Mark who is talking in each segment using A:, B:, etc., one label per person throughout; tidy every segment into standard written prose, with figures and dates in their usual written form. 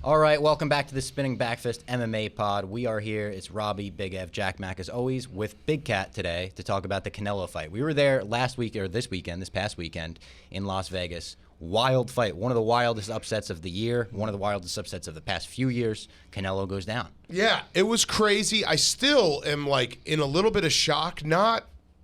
A: All right, welcome back to the Spinning Backfist MMA pod. We are here. It's Robbie, Big Ev, Jackmac, as always, with Big Cat today to talk about the Canelo fight. We were there last week, or this past weekend, in Las Vegas. Wild fight. One of the wildest upsets of the year. One of the wildest upsets of the past few years. Canelo goes down.
B: Yeah, it was crazy. I still am, in a little bit of shock.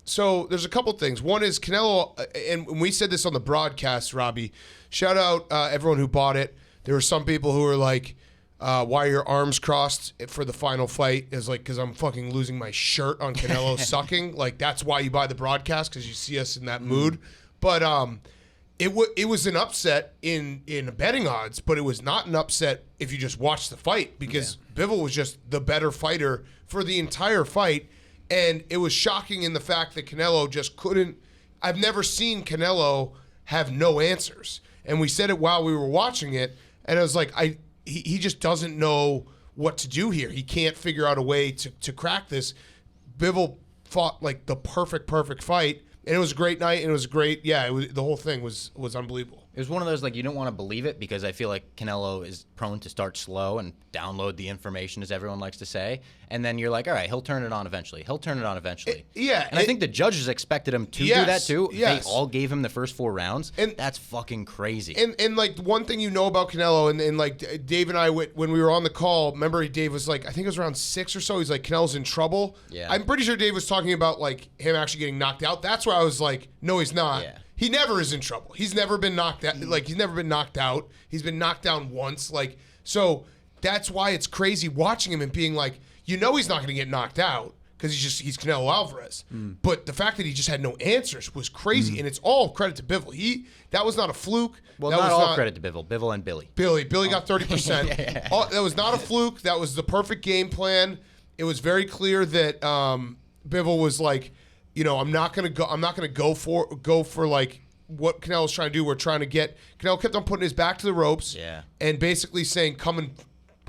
B: So there's a couple things. One is Canelo, and we said this on the broadcast, Robbie. Shout out everyone who bought it. There were some people who were like, why are your arms crossed for the final fight? Is because I'm fucking losing my shirt on Canelo sucking. That's why you buy the broadcast, because you see us in that mood. But it was an upset in betting odds, but it was not an upset if you just watch the fight, because Bivol was just the better fighter for the entire fight. And it was shocking in the fact that Canelo just couldn't. I've never seen Canelo have no answers. And we said it while we were watching it. And I was like, he just doesn't know what to do here. He can't figure out a way to crack this. Bivol fought the perfect fight, and it was a great night, and it was great. Yeah, the whole thing was unbelievable.
A: It was one of those, you don't want to believe it, because I feel like Canelo is prone to start slow and download the information, as everyone likes to say. And then you're like, all right, he'll turn it on eventually. And I think the judges expected him to do that too.
B: Yes.
A: They all gave him the first 4 rounds. And that's fucking crazy.
B: And one thing you know about Canelo, and Dave and I, when we were on the call, remember Dave was I think it was around 6 or so, he's like, Canelo's in trouble.
A: Yeah.
B: I'm pretty sure Dave was talking about him actually getting knocked out. That's where I was like, no, he's not.
A: Yeah.
B: He never is in trouble. He's never been knocked out. He's never been knocked out. He's been knocked down once. So that's why it's crazy watching him and being he's not going to get knocked out, because he's Canelo Alvarez. But the fact that he just had no answers was crazy, and it's all credit to Bivol. That was not a fluke.
A: Well, that was not credit to Bivol. Bivol and Billy.
B: Billy got 30%. That was not a fluke. That was the perfect game plan. It was very clear that Bivol was I'm not gonna go for what Canelo's trying to do. We're trying to get Canelo kept on putting his back to the ropes, and basically saying, "Come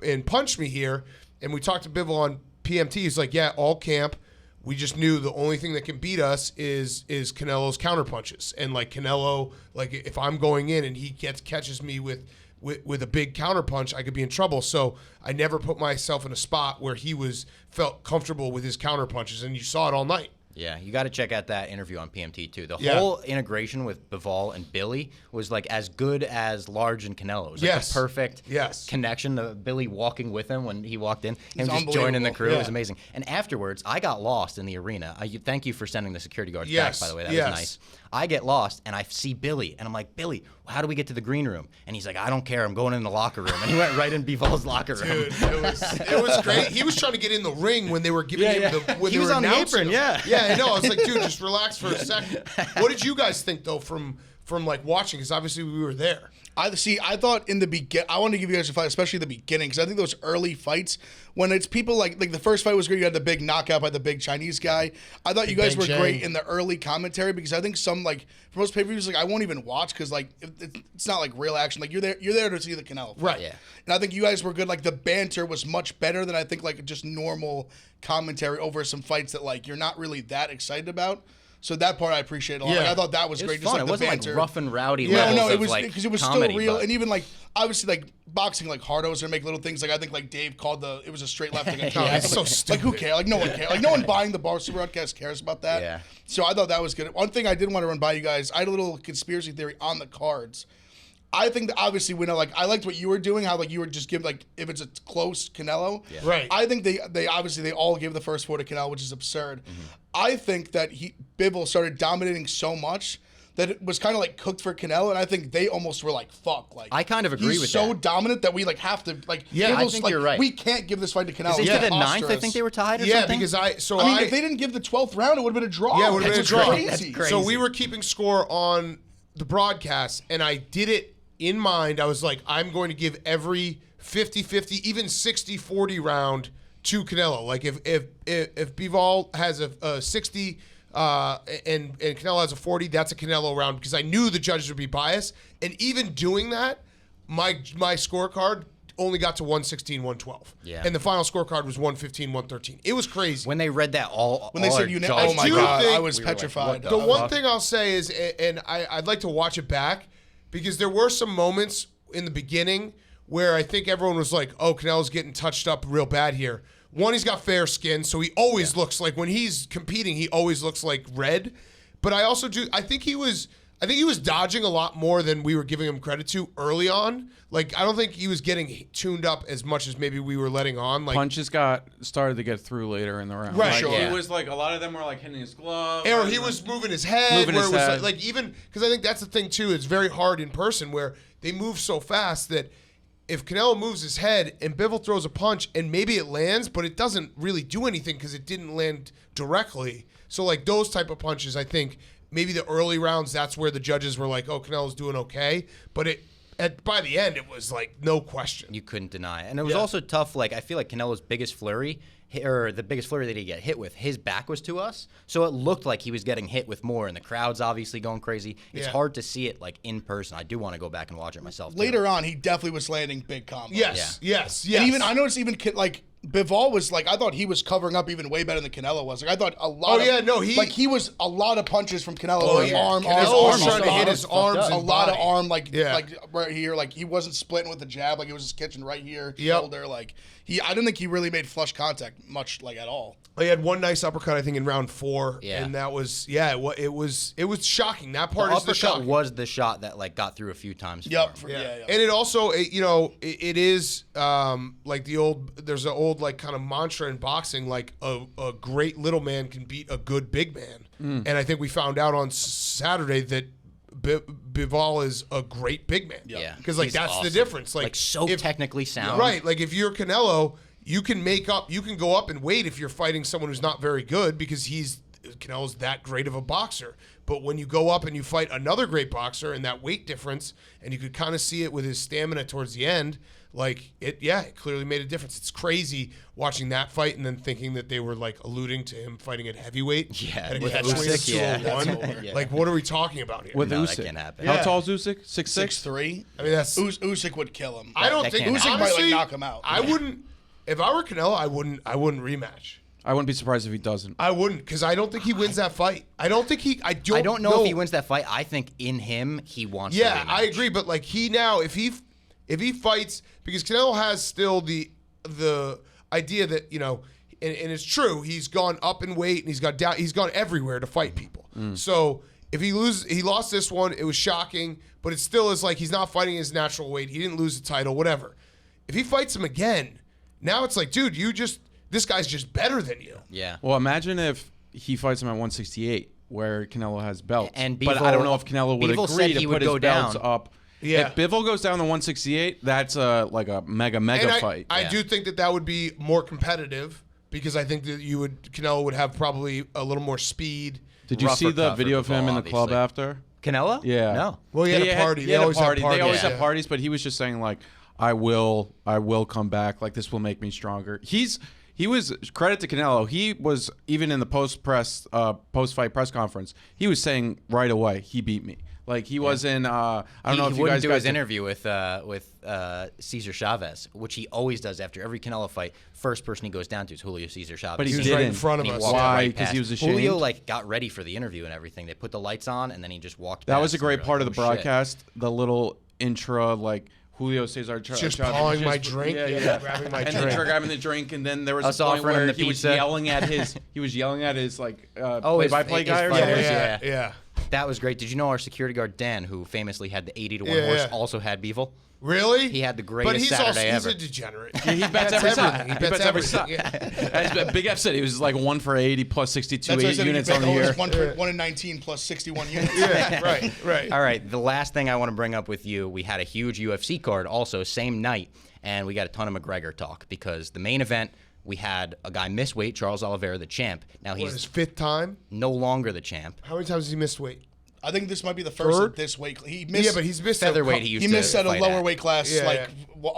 B: and punch me here." And we talked to Bivol on PMT. He's like, "Yeah, all camp. We just knew the only thing that can beat us is Canelo's counter punches. And Canelo, if I'm going in and he catches me with a big counter punch, I could be in trouble. So I never put myself in a spot where he felt comfortable with his counter punches, and you saw it all night."
A: Yeah, you got to check out that interview on PMT too. The whole integration with Bivol and Billy was as good as Large and Canelo. It was the perfect connection. The Billy walking with him when he walked in, him just joining the crew. It was amazing. And afterwards, I got lost in the arena. Thank you for sending the security guards back, by the way. That was nice. I get lost, and I see Billy, and I'm like, Billy, how do we get to the green room? And he's like, I don't care. I'm going in the locker room. And he went right in Bivol's locker room.
B: Dude, it was great. He was trying to get in the ring when they were giving him when
A: he
B: they
A: was
B: were
A: on the apron,
B: Yeah, I know. I was like, dude, just relax for a second. What did you guys think, though, from watching? Because obviously we were there.
C: I thought in the beginning, I wanted to give you guys a fight, especially the beginning, because I think those early fights, when it's people like the first fight was great, you had the big knockout by the big Chinese guy. I thought you guys were great in the early commentary, because I think some, for most pay-per-views, I won't even watch, because it's not real action. You're there to see the Canelo fight.
B: Right.
A: Yeah.
C: And I think you guys were good. The banter was much better than I think just normal commentary over some fights that you're not really that excited about. So that part I appreciate a lot.
B: Yeah.
C: I thought that was
A: It
C: great.
A: was fun.
C: Just
A: it wasn't
C: banter.
A: rough and rowdy
C: Yeah,
A: levels
C: no, it
A: of
C: was because it was
A: comedy,
C: still real,
A: but...
C: and even obviously boxing Hardo's gonna make little things I think Dave called it was a straight left against
B: It's so stupid.
C: who cares? No one cares. No one buying the Barstool broadcast cares about that.
A: Yeah.
C: So I thought that was good. One thing I did want to run by you guys, I had a little conspiracy theory on the cards. I think that obviously we know I liked what you were doing, how you were just giving if it's a close Canelo.
A: Yeah.
B: Right.
C: I think they obviously all give the first 4 to Canelo, which is absurd. Mm-hmm. I think that Bivol started dominating so much that it was kind of cooked for Canelo, and I think they almost were fuck.
A: I kind of agree with that.
C: He's so dominant that we have to
B: Yeah,
C: Bivol's
A: I think you're right.
C: We can't give this fight to Canelo.
A: They did the 9th, I think they were tied or something.
B: Because
C: if they didn't give the 12th round, it would have been a draw.
B: Yeah, it would have been a draw.
C: Crazy.
A: That's crazy.
B: So we were keeping score on the broadcast, and I did it in mind. I was like, I'm going to give every 50-50, even 60-40 round to Canelo. If Bivol has a 60 and Canelo has a 40, that's a Canelo round, because I knew the judges would be biased. And even doing that, my scorecard only got to 116, 112.
A: Yeah.
B: And the final scorecard was 115, 113. It was crazy.
A: When they read that
C: when they said
B: oh my God,
C: I was petrified.
B: The one thing I'll say is, and I'd like to watch it back, because there were some moments in the beginning where I think everyone was like, oh, Canelo's getting touched up real bad here. One, he's got fair skin, so he always looks like, when he's competing, he always looks like red. But I also I think he was dodging a lot more than we were giving him credit to early on. Like, I don't think he was getting tuned up as much as maybe we were letting on. Like,
D: punches started to get through later in the round.
B: Right.
D: Like, he was like, a lot of them were like hitting his glove.
B: Or he was moving his head. Like, even, because I think that's the thing too, it's very hard in person where they move so fast that if Canelo moves his head and Bivol throws a punch and maybe it lands, but it doesn't really do anything because it didn't land directly. So like those type of punches, I think maybe the early rounds, that's where the judges were like, oh, Canelo's doing okay. But by the end, it was like no question.
A: You couldn't deny it. And it was also tough. Like, I feel like Canelo's biggest flurry, or the biggest flurry that he get hit with, his back was to us. So it looked like he was getting hit with more, and the crowd's obviously going crazy. It's hard to see it like in person. I do want to go back and watch it myself.
C: Later on, he definitely was landing big combos.
B: Yes.
C: And even I noticed like Bivol was like, I thought he was covering up even way better than Canelo was. Like, I thought a lot he was a lot of punches from Canelo. Arm
B: was trying to hit his arms and
C: a lot of arm, like right here. Like, he wasn't splitting with the jab. Like, he was just catching right here, shoulder. Like, I didn't think he really made flush contact much, like, at all.
B: He had one nice uppercut, I think, in round 4, and that was it was shocking. That part is the shock.
A: Was the shot that like got through a few times.
B: And it also, it is like there's an old like kind of mantra in boxing, like a great little man can beat a good big man, and I think we found out on Saturday that Bivol is a great big man. Because like that's awesome. The difference. Like
A: technically sound.
B: Right. Like if you're Canelo, you can go up and weight if you're fighting someone who's not very good because Canelo's that great of a boxer. But when you go up and you fight another great boxer and that weight difference, and you could kind of see it with his stamina towards the end, like it clearly made a difference. It's crazy watching that fight and then thinking that they were like alluding to him fighting at heavyweight.
A: Yeah,
B: and
A: with
B: Usyk, Like, what are we talking about here?
D: With
A: Usyk, that can't happen.
D: How tall is Usyk?
C: 6'3".
B: I mean, that's
C: Usyk would kill him.
B: I don't think
C: Usyk might like knock him out.
B: I wouldn't. If I were Canelo, I wouldn't rematch.
D: I wouldn't be surprised if he doesn't.
B: I wouldn't, because I don't think he wins that fight. I don't
A: know if he wins that fight. I think in him he wants.
B: Yeah, I agree. But like if he fights, because Canelo has still the idea that and it's true, he's gone up in weight and he's gone everywhere to fight people. So if he lost this one, it was shocking, but it still is like he's not fighting his natural weight. He didn't lose the title, whatever. If he fights him again, now it's like, dude, this guy's just better than you.
A: Yeah.
D: Well, imagine if he fights him at 168, where Canelo has belts.
A: And Bivol,
D: but I don't know if Canelo would agree to put his belts up.
B: Yeah.
D: If Bivol goes down to 168, that's like a mega fight.
B: I do think that would be more competitive because I think that Canelo would have probably a little more speed.
D: Did you see the video of him in the club after?
A: Canelo?
D: Yeah.
A: No.
B: Well, he had a party. They always have parties.
D: They always have parties, but he was just saying like, I will come back. Like, this will make me stronger. He was, credit to Canelo, he was, even in the post-fight press conference, he was saying right away, he beat me. Like, he was in, I don't know if you guys...
A: He wouldn't do his interview with Cesar Chavez, which he always does after every Canelo fight. First person he goes down to is Julio Cesar Chavez.
D: But he
B: was
D: didn't.
B: right in front of us.
D: Why? Because he was ashamed?
A: Julio, got ready for the interview and everything. They put the lights on, and then he just walked past.
D: That was a great part of the broadcast,
A: shit.
D: The little intro, Julio Cesar
B: just pawing my drink, grabbing my drink,
D: and then grabbing the drink, and then there was a point where he was yelling at his play-by-play guy or something.
B: Yeah.
A: That was great. Did you know our security guard Dan, who famously had the 80-to-1 horse, also had Bivol?
B: Really?
A: He had the greatest Saturday ever.
B: He's a degenerate.
D: Yeah, he bets every side.
B: He bets every side.
D: As Big F said, he was like 1 for 80 plus 62 units on the year.
C: 1 in 19 plus 61 units.
B: Yeah, right.
A: All right, the last thing I want to bring up with you, we had a huge UFC card also, same night, and we got a ton of McGregor talk because the main event, we had a guy miss weight, Charles Oliveira, the champ. Now he's
B: his 5th time?
A: No longer the champ.
B: How many times has he missed weight?
C: I think this might be the first at this weight. He missed,
B: but he's missed
A: featherweight.
C: He missed at a lower weight class a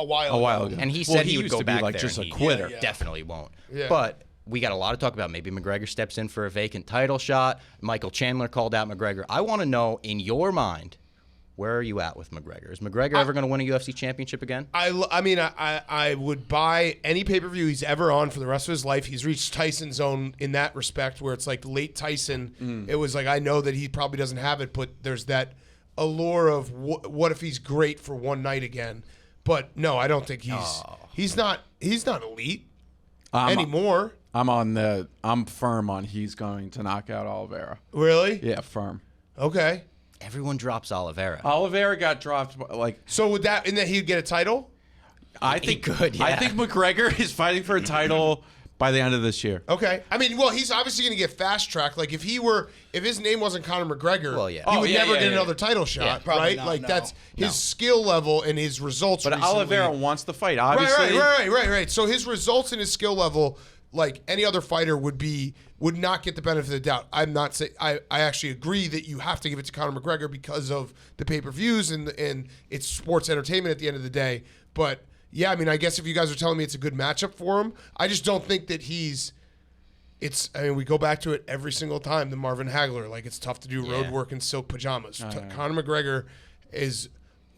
C: while ago.
A: And he said he would go back
D: like
A: there.
D: Just a quitter.
A: Definitely won't.
B: Yeah.
A: But we got a lot to talk about. Maybe McGregor steps in for a vacant title shot. Michael Chandler called out McGregor. I want to know, in your mind, where are you at with McGregor? Is McGregor ever going to win a UFC championship again?
B: I mean, I would buy any pay-per-view he's ever on for the rest of his life. He's reached Tyson's zone in that respect, where it's like late Tyson. It was like, I know that he probably doesn't have it, but there's that allure of what if he's great for one night again. But no, I don't think he's not elite anymore.
D: I'm firm on he's going to knock out Oliveira.
B: Really?
D: Yeah, firm.
B: Okay.
A: Everyone drops Oliveira.
D: Oliveira got dropped
B: So would that and then he'd get a title?
D: I think
A: could. Yeah.
D: I think McGregor is fighting for a title by the end of this year.
B: Okay. I mean, well, he's obviously going to get fast tracked. Like if his name wasn't Conor McGregor, he would never get another title shot, right?
C: Not,
B: that's his skill level and his results.
D: But
B: recently.
D: Oliveira wants the fight, obviously.
B: Right. So his results and his skill level, like any other fighter, would not get the benefit of the doubt. I'm not saying I actually agree that you have to give it to Conor McGregor because of the pay-per-views and it's sports entertainment at the end of the day. But yeah, I mean, I guess if you guys are telling me it's a good matchup for him, I just don't think that we go back to it every single time, the Marvin Hagler. Like, it's tough to do road work in silk pajamas. Conor McGregor is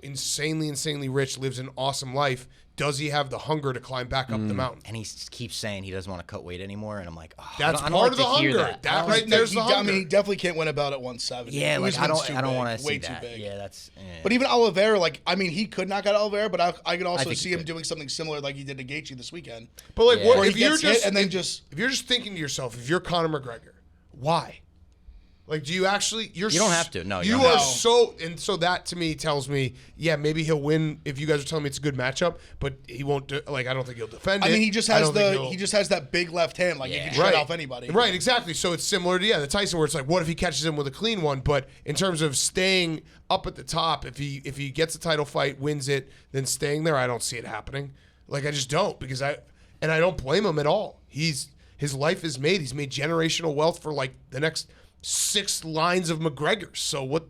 B: insanely rich, lives an awesome life. Does he have the hunger to climb back up the mountain?
A: And he keeps saying he doesn't want to cut weight anymore, and I'm like,
B: that's part of the hunger. That right there's the hunger.
C: I mean, he definitely can't win a belt at 170.
A: Yeah, like I don't want to see
C: way
A: that.
C: Too big.
A: Yeah, that's.
C: But even Oliveira, he could knock out Oliveira, but I could also see him doing something similar like he did to Gaethje this weekend.
B: But like, what if you're
C: if
B: you're just thinking to yourself, if you're Conor McGregor, why? Like, do you actually? You
A: don't have to. No,
B: you are so. And so that to me tells me, yeah, maybe he'll win if you guys are telling me it's a good matchup, but he won't. I don't think he'll defend it.
C: I mean, he just has that big left hand, like he can shut off anybody.
B: Right, exactly. So it's similar to the Tyson, where it's like, what if he catches him with a clean one? But in terms of staying up at the top, if he gets a title fight, wins it, then staying there, I don't see it happening. Like, I just don't, because I don't blame him at all. His life is made. He's made generational wealth for like the next 6 lines of McGregor. So what,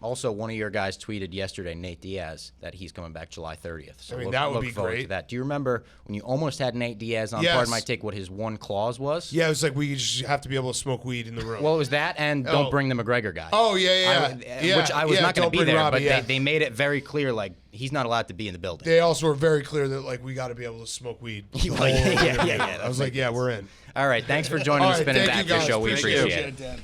A: Also, one of your guys tweeted yesterday, Nate Diaz, that he's coming back July 30th. So
B: that would be
A: great. To that. Do you remember when you almost had Nate Diaz on?
B: Yes.
A: Pardon my take, what his one clause was?
B: Yeah, it was like, we just have to be able to smoke weed in the room.
A: Well, it was that, and don't bring the McGregor guy.
B: Oh, yeah.
A: Which I was not going to be there,
B: Robbie,
A: but they made it very clear, like, he's not allowed to be in the building.
B: They also were very clear that, like, we got to be able to smoke weed.
A: Yeah.
B: I was like, yeah, we're in.
A: All right, thanks for joining the Spin It Back show. We appreciate it.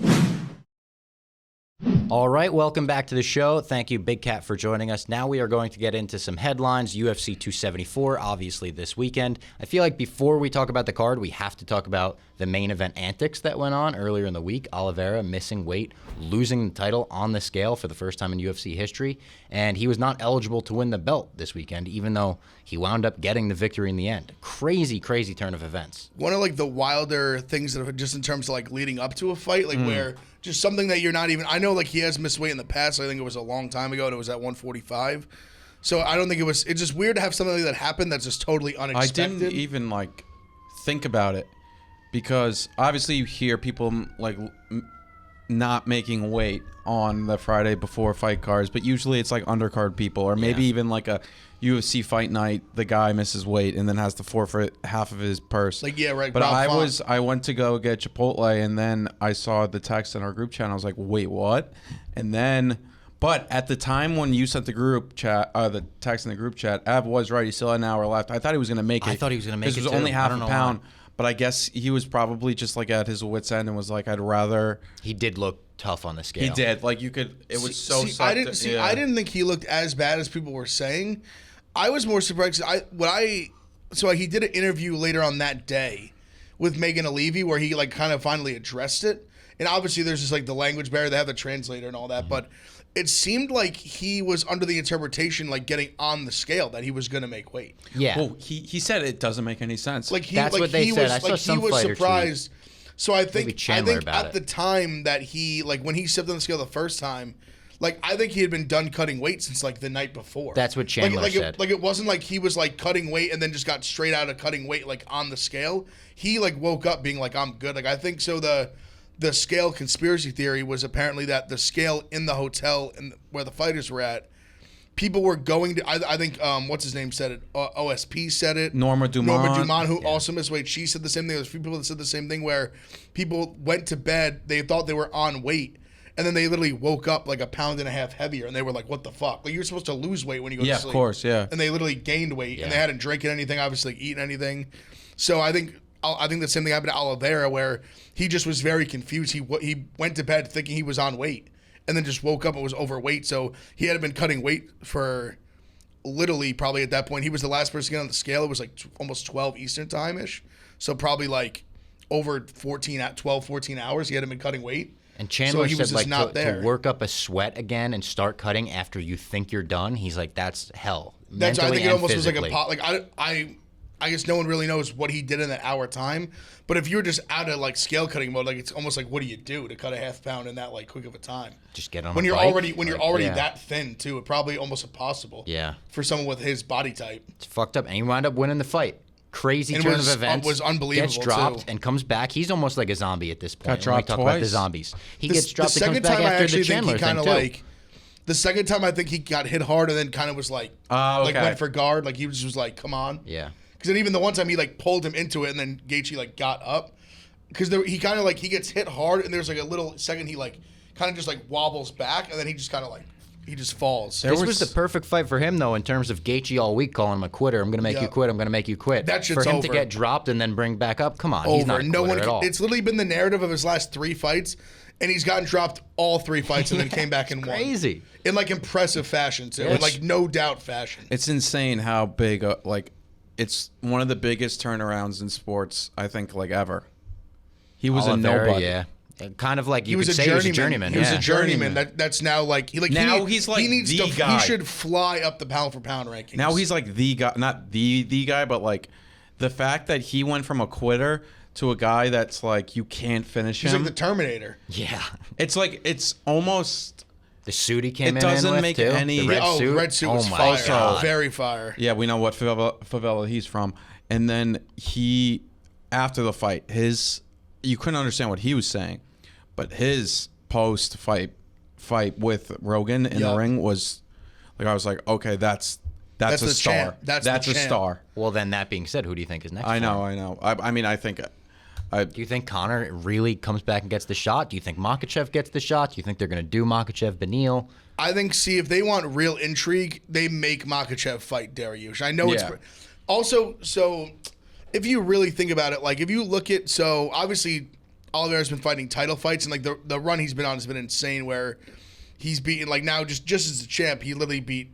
A: All right, welcome back to the show. Thank you, Big Cat, for joining us. Now we are going to get into some headlines. UFC 274, obviously, this weekend. I feel like before we talk about the card, we have to talk about the main event antics that went on earlier in the week. Oliveira missing weight, losing the title on the scale for the first time in UFC history, and he was not eligible to win the belt this weekend, even though he wound up getting the victory in the end. Crazy turn of events.
C: One of, like, the wilder things that just in terms of, like, leading up to a fight, like, where just something that you're not even, I know, like, he has missed weight in the past. I think it was a long time ago, and it was at 145. So I don't think it's just weird to have something like that happen that's just totally unexpected.
D: I didn't even, like, think about it, because obviously you hear people, like, not making weight on the Friday before fight cards, but usually it's like undercard people, or maybe even like a UFC fight night, the guy misses weight and then has to forfeit half of his purse.
C: Like, yeah, right.
D: But I went to go get Chipotle, and then I saw the text in our group chat. I was like, wait, what? And then, but at the time when you sent the group chat, the text in the group chat, Ev was right. He still had an hour left. I thought he was going to make it.
A: I thought he was going to make it,
D: because it was only half a pound. But I guess he was probably just like at his wit's end and was like, I'd rather.
A: He did look tough on the scale.
D: He did. Like, you could. It was so.
C: I didn't think he looked as bad as people were saying. I was more surprised. So he did an interview later on that day with Megan Levy where he, like, kind of finally addressed it. And obviously there's just, like, the language barrier. They have the translator and all that. But it seemed like he was under the interpretation, like, getting on the scale that he was going to make weight.
A: Yeah.
D: Well, he said it doesn't make any sense.
C: Like,
A: that's what they said. I saw some
C: he was
A: fighter
C: surprised.
A: tweet.
C: So I think at the
A: it.
C: time that he, like, when he stepped on the scale the first time, like, I think he had been done cutting weight since, like, the night before.
A: That's what Chandler said.
C: It wasn't like he was, like, cutting weight and then just got straight out of cutting weight, like, on the scale. He, like, woke up being like, I'm good. Like, I think so the scale conspiracy theory was apparently that the scale in the hotel and where the fighters were at, people were going to, I think, what's his name said it? OSP said it.
D: Norma Dumont,
C: who also missed weight. She said the same thing. There's a few people that said the same thing where people went to bed, they thought they were on weight, and then they literally woke up like 1.5 pounds heavier, and they were like, what the fuck? Like, you're supposed to lose weight when you go to sleep.
D: Yeah, of course, yeah.
C: And they literally gained weight, and they hadn't drinking anything, obviously, eaten anything. So I think the same thing happened to Oliveira, where he just was very confused. He went to bed thinking he was on weight, and then just woke up and was overweight. So he had been cutting weight for literally probably at that point, he was the last person to get on the scale. It was like almost 12 Eastern time-ish. So probably like over 14 hours he hadn't been cutting weight.
A: And Chandler
C: so he was
A: said,
C: just not there.
A: To work up a sweat again and start cutting after you think you're done, he's like, that's hell.
C: That's I think it almost
A: physically.
C: was like I guess no one really knows what he did in that hour time. But if you're just out of like scale cutting mode, like it's almost like what do you do to cut a half pound in that like quick of a time?
A: Just get on
C: when
A: a
C: you're
A: bike.
C: already that thin too. It probably almost impossible.
A: Yeah.
C: For someone with his body type.
A: It's fucked up, and he wound up winning the fight. Crazy turn of events.
C: Was unbelievable.
A: Gets dropped
C: too.
A: and comes back. He's almost like a zombie at this point.
D: Got dropped
A: when we talk
D: twice.
A: about the zombies. He gets dropped
C: the
A: and comes
C: second
A: back
C: time
A: after
C: I actually
A: the Chandler
C: think he kind
A: thing
C: of
A: too.
C: like. The second time I think he got hit hard and then kind of was like, like went for guard. Like he was like, come on.
A: Yeah.
C: Because then even the one time he like pulled him into it and then Gaethje like got up. Because he kind of like, he gets hit hard and there's like a little second he like kind of just like wobbles back and then he just kind of like, he just falls.
A: This was the perfect fight for him, though, in terms of Gaethje all week calling him a quitter. I'm going to make you quit. I'm going to make you quit.
C: That shit's
A: for him
C: over.
A: to get dropped and then bring back up, come on. He's not a quitter at all.
C: It's literally been the narrative of his last 3 fights, and he's gotten dropped all 3 fights and then came back and won.
A: Crazy.
C: In like impressive fashion, too. In like no doubt fashion.
D: It's insane how big, it's one of the biggest turnarounds in sports, I think, like ever. He was
A: Oliveira,
D: a nobody.
A: Yeah. Kind of like you could say he was a journeyman.
C: He was a journeyman. That's now like he's like
D: the guy.
C: He should fly up the pound for pound rankings.
D: Now he's like the guy, not the guy, but like the fact that he went from a quitter to a guy that's like you can't finish him.
C: He's like the Terminator.
A: Yeah.
D: It's like it's almost
A: the suit he came
D: it
A: in
D: doesn't
A: with
D: make
A: too.
D: any.
A: The
C: red suit was
A: my
C: fire.
A: God.
C: Very fire.
D: Yeah, we know what favela he's from, and then he after the fight, you couldn't understand what he was saying. But his post-fight with Rogan in the ring was like I was like, okay, that's a star.
C: Champ. That's
D: a star.
A: Well, then that being said, who do you think is next?
D: I know. I mean, I think.
A: Do you think Conor really comes back and gets the shot? Do you think Makhachev gets the shot? Do you think they're going to do Makhachev Beneil?
C: I think. See, if they want real intrigue, they make Makhachev fight Dariush. I know it's also so. If you really think about it, like if you look at obviously. Oliveira's been fighting title fights, and like the run he's been on has been insane. Where he's beaten like now just as a champ, he literally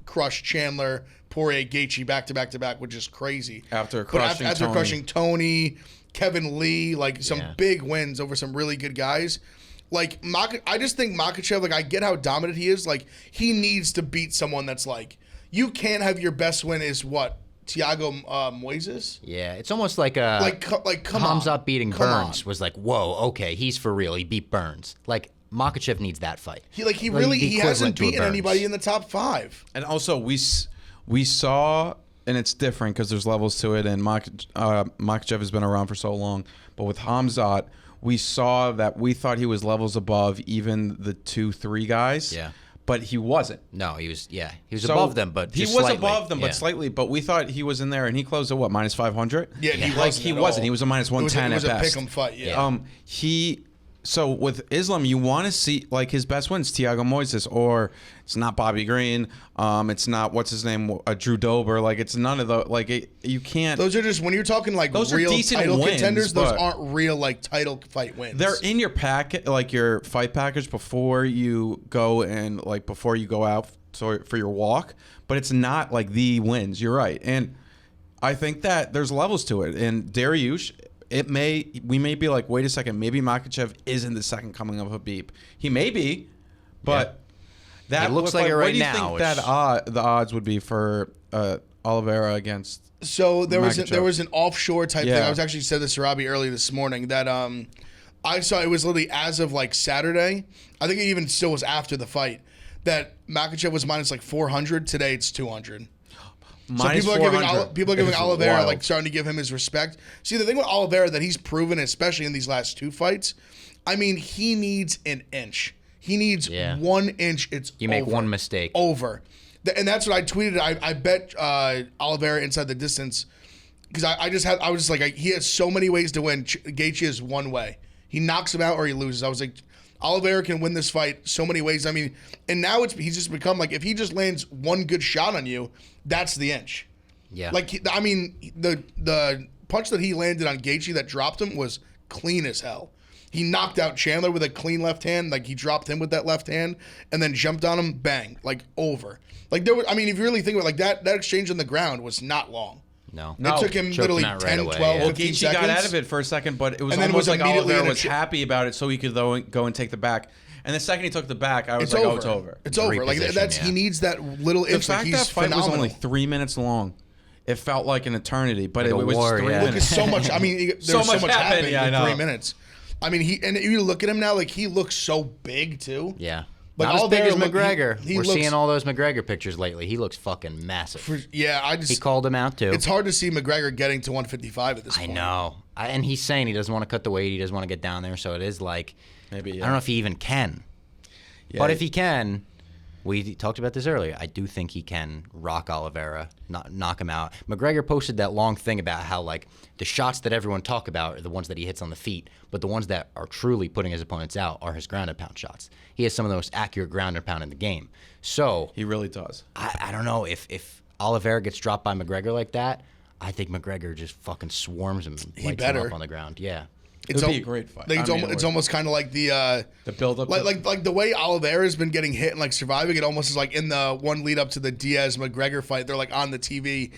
C: crushed Chandler, Poirier, Gaethje back to back, which is crazy.
D: After crushing
C: Tony, Kevin Lee, like some big wins over some really good guys. Like I just think Makhachev, like I get how dominant he is. Like he needs to beat someone that's like you can't have your best win is what. Thiago Moises?
A: Yeah, it's almost like come Hamzat beating Burns was like, whoa, okay, he's for real. He beat Burns. Like Makhachev needs that fight.
C: He hasn't beaten anybody in the top 5.
D: And also we saw, and it's different because there's levels to it, and Makhachev has been around for so long. But with Hamzat, we saw that we thought he was levels above even the 2-3 guys.
A: Yeah.
D: But he wasn't.
A: No, he was. Yeah, he was above them, but
D: he
A: just
D: was
A: slightly.
D: above them, but slightly. But we thought he was in there, and he closed at what -500.
C: Yeah,
D: he wasn't. He was a -110 at best.
C: It was a pick'em fight. Yeah.
D: So with Islam, you want to see like his best wins, Thiago Moises, or it's not Bobby Green, it's not what's his name, Drew Dober. Like it's none of the you can't.
C: Those are just when you're talking like
D: those
C: real
D: are decent
C: title
D: wins,
C: contenders. Those aren't real like title fight wins.
D: They're in your like your fight package before you go out for your walk, but it's not like the wins. You're right, and I think that there's levels to it, and Dariush. We may be like, wait a second, maybe Makhachev isn't the second coming of Habib. He may be, but that
A: it looks like it right now.
D: What do you think that the odds would be for Oliveira against?
C: So there
D: Makhachev?
C: was an offshore type thing. I was actually said this to Robbie early this morning that I saw it was literally as of like Saturday. I think it even still was after the fight that Makhachev was minus like 400. Today it's 200. So people are giving Oliveira like starting to give him his respect. See, the thing with Oliveira that he's proven, especially in these last 2 fights, I mean, he needs an inch. He needs 1 inch.
A: You make one mistake.
C: Over. And that's what I tweeted. I bet Oliveira inside the distance because I was just like, he has so many ways to win. Gaethje is one way. He knocks him out or he loses. I was like, Oliveira can win this fight so many ways. I mean, and now he's just become like, if he just lands one good shot on you, that's the inch.
A: Yeah.
C: Like, I mean, the punch that he landed on Gaethje that dropped him was clean as hell. He knocked out Chandler with a clean left hand. Like, he dropped him with that left hand and then jumped on him. Bang. Like, over. Like, there was, I mean, if you really think about it, like, that exchange on the ground was not long.
A: No.
C: It took him literally 10,
A: right
C: 12,
A: away,
C: 15
D: Gaethje
C: seconds.
D: got out of it for a second, but it was
C: And then
D: almost
C: was
D: like
C: immediately
D: Oliveira
C: in a
D: was happy about it, so he could go and take the back. And the second he took the back, I was like, oh, it's over.
C: It's over. Like, that's he needs that little
D: The
C: inch.
D: fact
C: like,
D: that
C: he's
D: fight
C: phenomenal.
D: was only 3 minutes long. It felt like an eternity, but
A: Like
D: it
A: a
D: was
A: war,
D: 3
A: yeah.
D: minutes.
C: Because so much. I mean, there's so much happened
D: yeah,
C: in 3 minutes. I mean, and you look at him now, like, he looks so big too.
A: Yeah.
C: Like,
A: Not as big as
C: Oliveira
A: McGregor.
C: he
A: We're
C: looks,
A: seeing all those McGregor pictures lately. He looks fucking massive. He called him out too.
C: It's hard to see McGregor getting to 155 at this point.
A: I know. And he's saying he doesn't want to cut the weight. He doesn't want to get down there. So it is like,
D: Maybe,
A: I don't know if he even can.
D: Yeah.
A: But if he can, we talked about this earlier. I do think he can rock Oliveira, knock him out. McGregor posted that long thing about how, like, the shots that everyone talk about are the ones that he hits on the feet, but the ones that are truly putting his opponents out are his ground and pound shots. He has some of the most accurate ground and pound in the game. So
D: He really does.
A: I don't know if Oliveira gets dropped by McGregor like that. I think McGregor just fucking swarms him and lights him up on the ground. Yeah.
D: It would be a great fight.
C: Like, it's almost kind of like the
D: build-up.
C: Like the way Oliveira has been getting hit and, like, surviving, it almost is like in the one lead up to the Diaz-McGregor fight, they're, like, on the TV,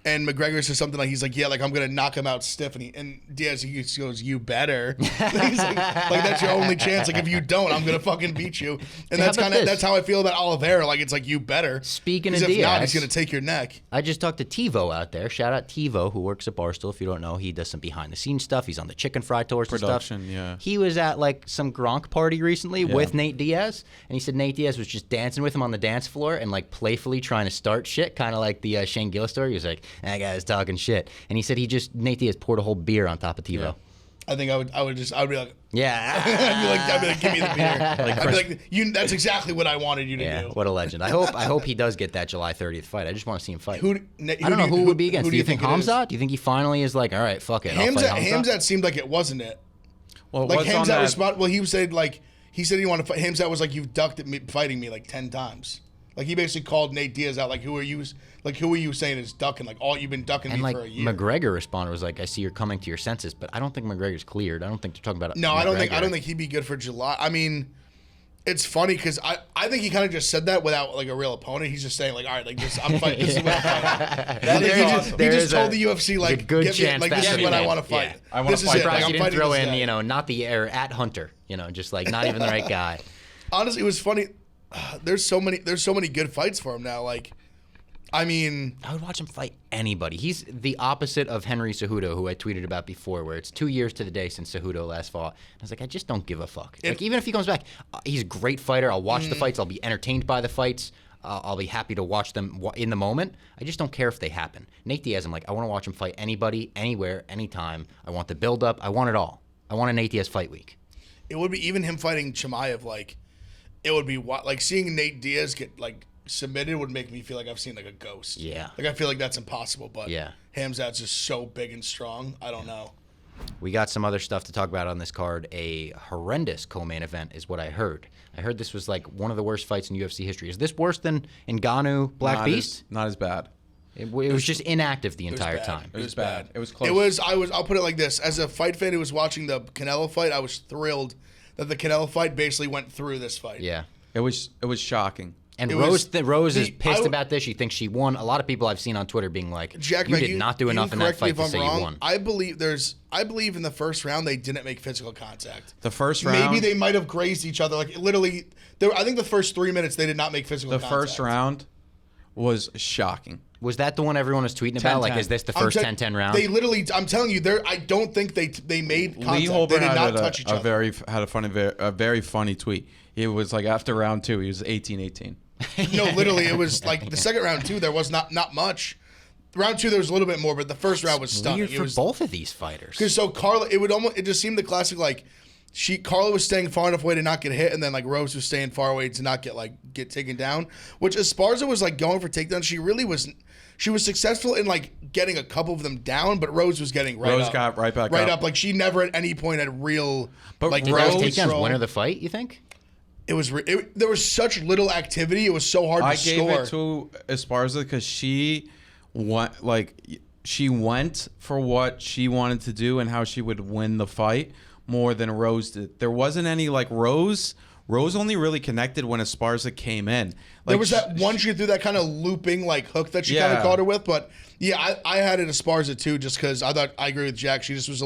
C: and McGregor says something like, he's like, yeah, like, I'm going to knock him out stiff, and Diaz he goes, you better. He's like, that's your only chance. Like, if you don't, I'm going to fucking beat you. And that's how I feel about Oliveira. Like, it's like, you better.
A: Speaking of
C: if
A: Diaz,
C: not, he's going to take your neck.
A: I just talked to TiVo out there. Shout out TiVo, who works at Barstool. If you don't know, he does some behind-the-scenes stuff. He's on the chicken fry tours and stuff.
D: Yeah.
A: He was at, like, some Gronk party recently with Nate Diaz, and he said Nate Diaz was just dancing with him on the dance floor and, like, playfully trying to start shit, kind of like the Shane Gillis story. He was like, that guy's talking shit. And he said Nate Diaz poured a whole beer on top of TiVo. Yeah.
C: I think I would be like,
A: yeah.
C: I'd be like, give me the beer. I'd be like, that's exactly what I wanted you to do.
A: What a legend. I hope he does get that July 30th fight. I just want to see him fight.
C: I
A: don't know who would be against. Do you think Hamzat? Do you think he finally is like, all right, fuck it.
C: Hamzat seemed like it wasn't it.
D: Well,
C: like, Hamzat was well, he said he wanted to fight. Hamzat was like, you've ducked at me fighting me like 10 times. Like, he basically called Nate Diaz out. Like, who are you saying is ducking? Like, you've been ducking me for a year.
A: McGregor responded was like, I see you're coming to your senses, but I don't think McGregor's cleared. I don't think they're talking about it.
C: No, I don't think he'd be good for July. I mean, it's funny because I think he kind of just said that without, like, a real opponent. He's just saying, like, all right, like, I'm fighting. This is what I'm fighting. He just told the UFC, like, this is what I want to fight.
A: I want to fight. Like, I'm didn't throw in, not the air at Hunter. Just like not even the right guy.
C: Honestly, it was funny. There's so many good fights for him now. Like, I mean,
A: I would watch him fight anybody. He's the opposite of Henry Cejudo, who I tweeted about before, where it's 2 years to the day since Cejudo last fought. I was like, I just don't give a fuck. Like, even if he comes back, he's a great fighter. I'll watch the fights. I'll be entertained by the fights. I'll be happy to watch them in the moment. I just don't care if they happen. Nate Diaz, I'm like, I want to watch him fight anybody, anywhere, anytime. I want the build-up. I want it all. I want a Nate Diaz fight week.
C: It would be even him fighting Chimaev, like, it would be like seeing Nate Diaz get, like, submitted would make me feel like I've seen, like, a ghost.
A: Yeah.
C: Like, I feel like that's impossible, but
A: yeah.
C: Hamzat's just so big and strong. I don't know.
A: We got some other stuff to talk about on this card. A horrendous co-main event is what I heard. I heard this was, like, one of the worst fights in UFC history. Is this worse than Ngannou Black Beast?
D: Not as bad.
A: It was just inactive the entire time.
D: It was bad. It was close.
C: I'll put it like this. As a fight fan who was watching the Canelo fight, I was thrilled that the Canelo fight basically went through this fight.
A: Yeah.
D: It was shocking.
A: And Rose is pissed about this. She thinks she won. A lot of people I've seen on Twitter being like, you did not do enough in that fight to say you won.
C: I believe in the first round they didn't make physical contact.
D: The first round?
C: Maybe they might have grazed each other. Like, literally, I think the first 3 minutes they did not make physical contact.
D: The first round was shocking.
A: Was that the one everyone was tweeting about? Like, is this the first 10-10 round?
C: They literally, I'm telling you, I don't think they made contact.
D: Lee Holbert
C: they did not touch each other.
D: Had a very funny tweet. It was like after round 2, he was 18-18.
C: No, literally, it was like the second round too. There was not much. Round 2 there was a little bit more, but the first round was stunning.
A: Weird for both of these fighters.
C: Because Carla, it just seemed the classic like Carla was staying far enough away to not get hit, and then like Rose was staying far away to not get taken down. Which Esparza was like going for takedowns. She really was. She was successful in like getting a couple of them down, but Rose was getting up.
D: Rose got right back up.
C: Like she never at any point had real.
D: But
C: like
A: Rose takedowns win of the fight. You think?
C: It was there was such little activity. It was so hard to score.
D: I gave it to Esparza because she went for what she wanted to do and how she would win the fight. more than Rose did. There wasn't any like Rose only really connected when Esparza came in. Like,
C: there was that one she threw that kind of looping like hook that she kind of caught her with, but yeah, I had it Esparza too, just because I agree with Jack. She just was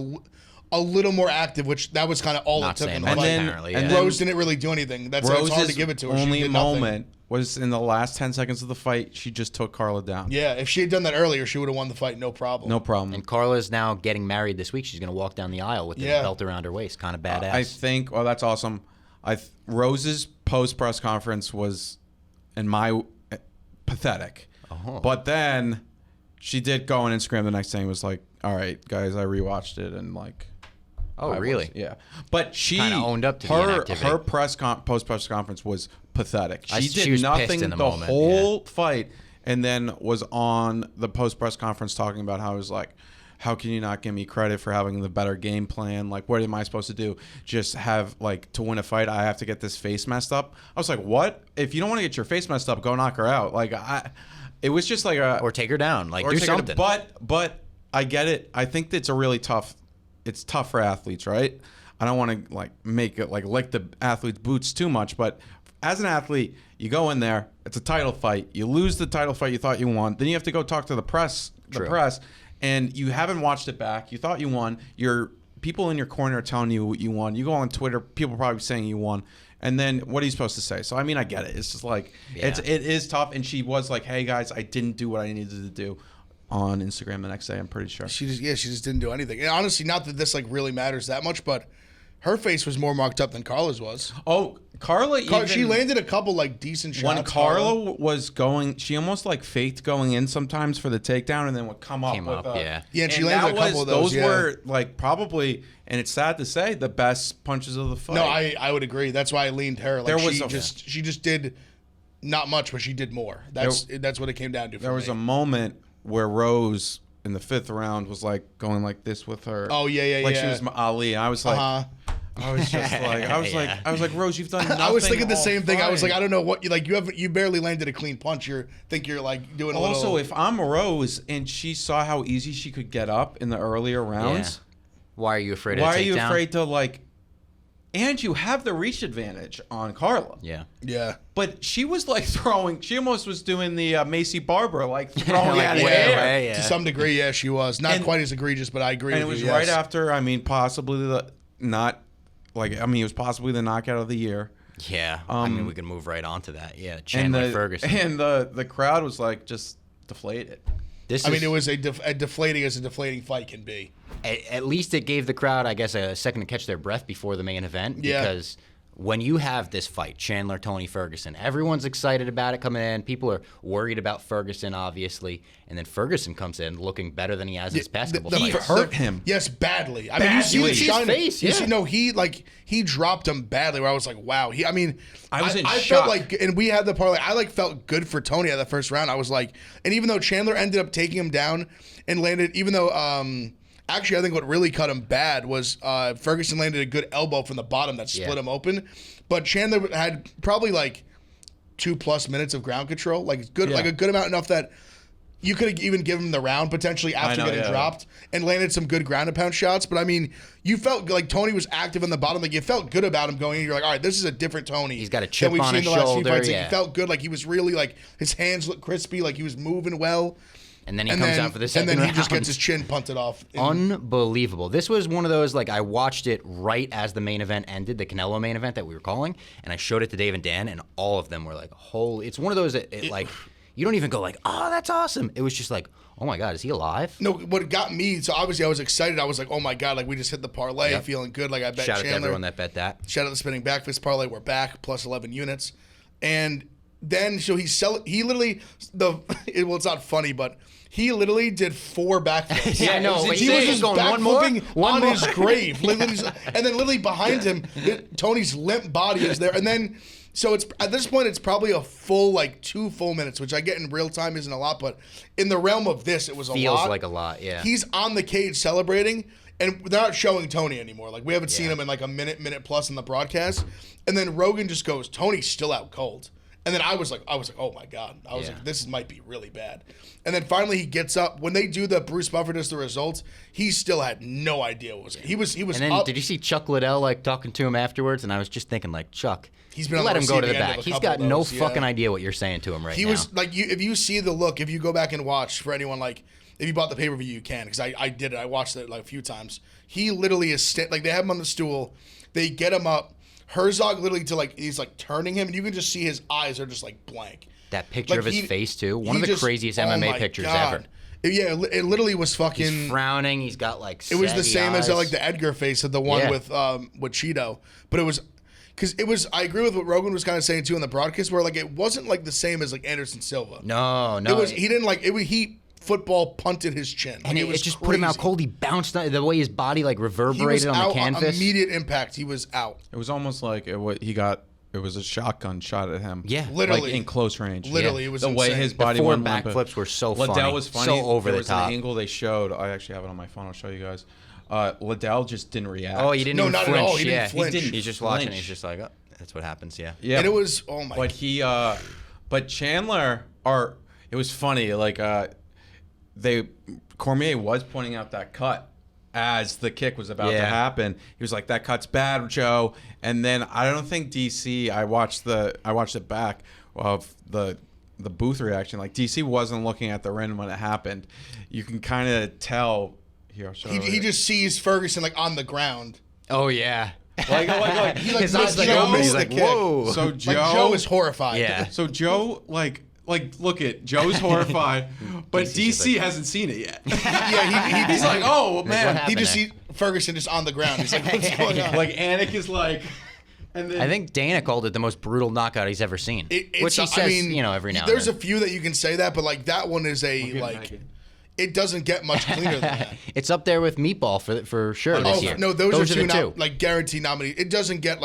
C: a little more active, which that was kind of all it took in the fight. And Rose didn't really do anything. That's it's hard to give it to her.
D: Only moment was in the last 10 seconds of the fight. She just took Carla down.
C: Yeah, if she had done that earlier, she would have won the fight, no problem.
D: No problem.
A: And Carla's now getting married this week. She's going to walk down the aisle with the belt around her waist. Kind of badass.
D: I think, well, that's awesome. Rose's post-press conference was, in my pathetic.
A: Oh.
D: But then she did go on Instagram the next day and was like, all right, guys, I rewatched it and like...
A: Oh, really?
D: Yeah. But she
A: kind of owned up to the inactivity.
D: Her post-press conference was pathetic. She
A: was
D: did nothing
A: in the
D: the
A: moment,
D: whole fight, and then was on the post-press conference talking about how it was like, how can you not give me credit for having the better game plan? Like, what am I supposed to do? Just have, like, to win a fight, I have to get this face messed up? I was like, what? If you don't want to get your face messed up, go knock her out. Like, it was just like a...
A: Or take her down. Like, do something.
D: But I get it. I think that's a really tough... It's tough for athletes, right? I don't want to, like, make it, like, lick the athlete's boots too much, but as an athlete, you go in there, it's a title fight. You lose the title fight you thought you won. Then you have to go talk to the press, and you haven't watched it back. You thought you won. Your people in your corner are telling you you won. You go on Twitter, people are probably saying you won. And then what are you supposed to say? So, I mean, I get it. It's just like, it is tough. And she was like, hey, guys, I didn't do what I needed to do on Instagram the next day, I'm pretty sure.
C: She just didn't do anything. And honestly, not that this like really matters that much, but her face was more marked up than Carla's was.
D: Oh,
C: she landed a couple like decent shots.
D: When Carla was going, she almost like faked going in sometimes for the takedown and then would come up.
C: Yeah, and she landed a couple of those.
D: Those were like probably, and it's sad to say, the best punches of the fight.
C: No, I would agree. That's why I leaned her. Like she just did not much, but she did more. That's what it came down to.
D: There was a moment where Rose in the 5th round was like going like this with her.
C: Oh yeah.
D: Like she was Ali. I was like, I was just like, I was like, Rose, you've done nothing.
C: I was thinking the same thing.
D: Fight.
C: I was like, I don't know what you barely landed a clean punch. You you're like doing a little.
D: Also, if I'm Rose and she saw how easy she could get up in the earlier rounds,
A: why are you afraid?
D: Why are you afraid to like? And you have the reach advantage on Carla.
C: Yeah.
D: But she was like throwing. She almost was doing the Macy Barber, like throwing out of the air.
C: To some degree, yeah, she was not quite as egregious, but I agree.
D: And
C: with
D: it was right after. I mean, possibly it was possibly the knockout of the year.
A: Yeah. I mean, we can move right on to that. Yeah. Chandler Ferguson.
D: And the crowd was like just deflated.
C: It was a deflating as a deflating fight can be.
A: At least it gave the crowd, I guess, a second to catch their breath before the main event. Because when you have this fight, Chandler-Tony Ferguson, everyone's excited about it coming in. People are worried about Ferguson, obviously. And then Ferguson comes in looking better than he has his past couple fights.
D: He hurt him.
C: Yes, badly. I mean, you see his face. He dropped him badly where I was like, wow. I was in shock. Felt like, and we had the parlay, I felt good for Tony at the first round. I was like, and even though Chandler ended up taking him down and landed, even though, actually, I think what really cut him bad was Ferguson landed a good elbow from the bottom that split him open. But Chandler had probably like 2+ minutes of ground control, like a good amount, enough that you could have even given him the round potentially after getting dropped and landed some good ground and pound shots. But I mean, you felt like Tony was active on the bottom. Like you felt good about him going in. You're like, all right, this is a different Tony.
A: He's got a chip on his shoulder.
C: Like, he felt good. Like he was really like his hands looked crispy. Like he was moving well.
A: And then he comes out for the second round.
C: And then he just gets his chin punted off.
A: Unbelievable. This was one of those, like, I watched it right as the main event ended, the Canelo main event that we were calling, and I showed it to Dave and Dan, and all of them were like, holy. It's one of those that, like, you don't even go like, oh, that's awesome. It was just like, oh, my God, is he alive?
C: No, what got me, so obviously I was excited. I was like, oh, my God, like, we just hit the parlay, feeling good. Like, I bet
A: Shout
C: Chandler.
A: out to everyone that bet that.
C: Shout out to Spinning Backfist Parlay. We're back, plus 11 units. And then, so he literally, it's not funny, but he literally did 4 backflips.
A: Yeah, I know.
C: He was just going on his grave. And then literally behind him, Tony's limp body is there. And then, so it's at this point, it's probably a full, like 2 full minutes, which I get in real time isn't a lot, but in the realm of this, it was a lot.
A: Feels like a lot, yeah.
C: He's on the cage celebrating, and they're not showing Tony anymore. Like, we haven't seen him in like a minute plus in the broadcast. And then Rogan just goes, Tony's still out cold. And then I was like, oh my God. I was like, this might be really bad. And then finally he gets up. When they do the Bruce Buffer does the results, he still had no idea what was it. He was
A: And then
C: up.
A: did you see Chuck Liddell like talking to him afterwards? And I was just thinking like, Chuck,
C: he's been
A: let him go to the back. He's got no fucking idea what you're saying to him right now.
C: He was like, if you see the look, if you go back and watch for anyone like, if you bought the pay-per-view, you can, because I did it. I watched it like a few times. He literally is like they have him on the stool, they get him up. Herzog literally he's like turning him, and you can just see his eyes are just like blank.
A: That picture of his face too, one of the craziest MMA pictures ever.
C: Yeah, it literally was fucking.
A: He's frowning. He's got like.
C: It was the same
A: eyes.
C: as like the Edgar face of the one with Cheeto, but it was. Because it was, I agree with what Rogan was kind of saying too in the broadcast, where like it wasn't like the same as like Anderson Silva.
A: No.
C: It was. He didn't like it. He football punted his chin,
A: and
C: it was
A: just
C: crazy.
A: put him out cold. He bounced the way his body like reverberated on the canvas.
C: Immediate impact. He was out.
D: It was almost like it was a shotgun shot at him.
A: Yeah,
C: literally
D: like in close range.
C: Literally, it was
D: the
C: insane.
D: way his body
A: the four
D: went
A: backflips were so funny.
D: Liddell was funny.
A: So over
D: there
A: the
D: was
A: top.
D: an angle they showed. I actually have it on my phone. I'll show you guys. Liddell just didn't react.
A: Oh, he didn't even
C: not
A: flinch.
C: at all. He didn't flinch.
A: He's just watching. He's just like, oh, that's what happens. Yeah.
C: And it was, oh my.
D: But Chandler, it was funny. Like Cormier was pointing out that cut as the kick was about to happen. He was like, "That cut's bad, Joe." And then I don't think DC. I watched it back of the booth reaction. Like DC wasn't looking at the rim when it happened. You can kind of tell. Here, I'll show you.
C: He just sees Ferguson like on the ground.
A: Oh yeah.
C: Like he like
A: his eyes like
C: Joe
A: open. He's
C: the
A: like,
C: kick.
A: whoa.
D: So
C: Joe is horrified.
A: Yeah.
D: So Joe like look at Joe's horrified, but DC
A: like,
D: hasn't seen it yet.
C: Yeah,
D: he's like, oh man.
C: He just sees Ferguson just on the ground. He's like, what's going on?
D: Like Anik is like. And then,
A: I think Dana called it the most brutal knockout he's ever seen. Which he says, every now and then.
C: There's a few that you can say that, but like that one is it doesn't get much cleaner than that.
A: It's up there with Meatball for sure this year.
C: No, those are
A: the two.
C: Like guaranteed nominees. It doesn't get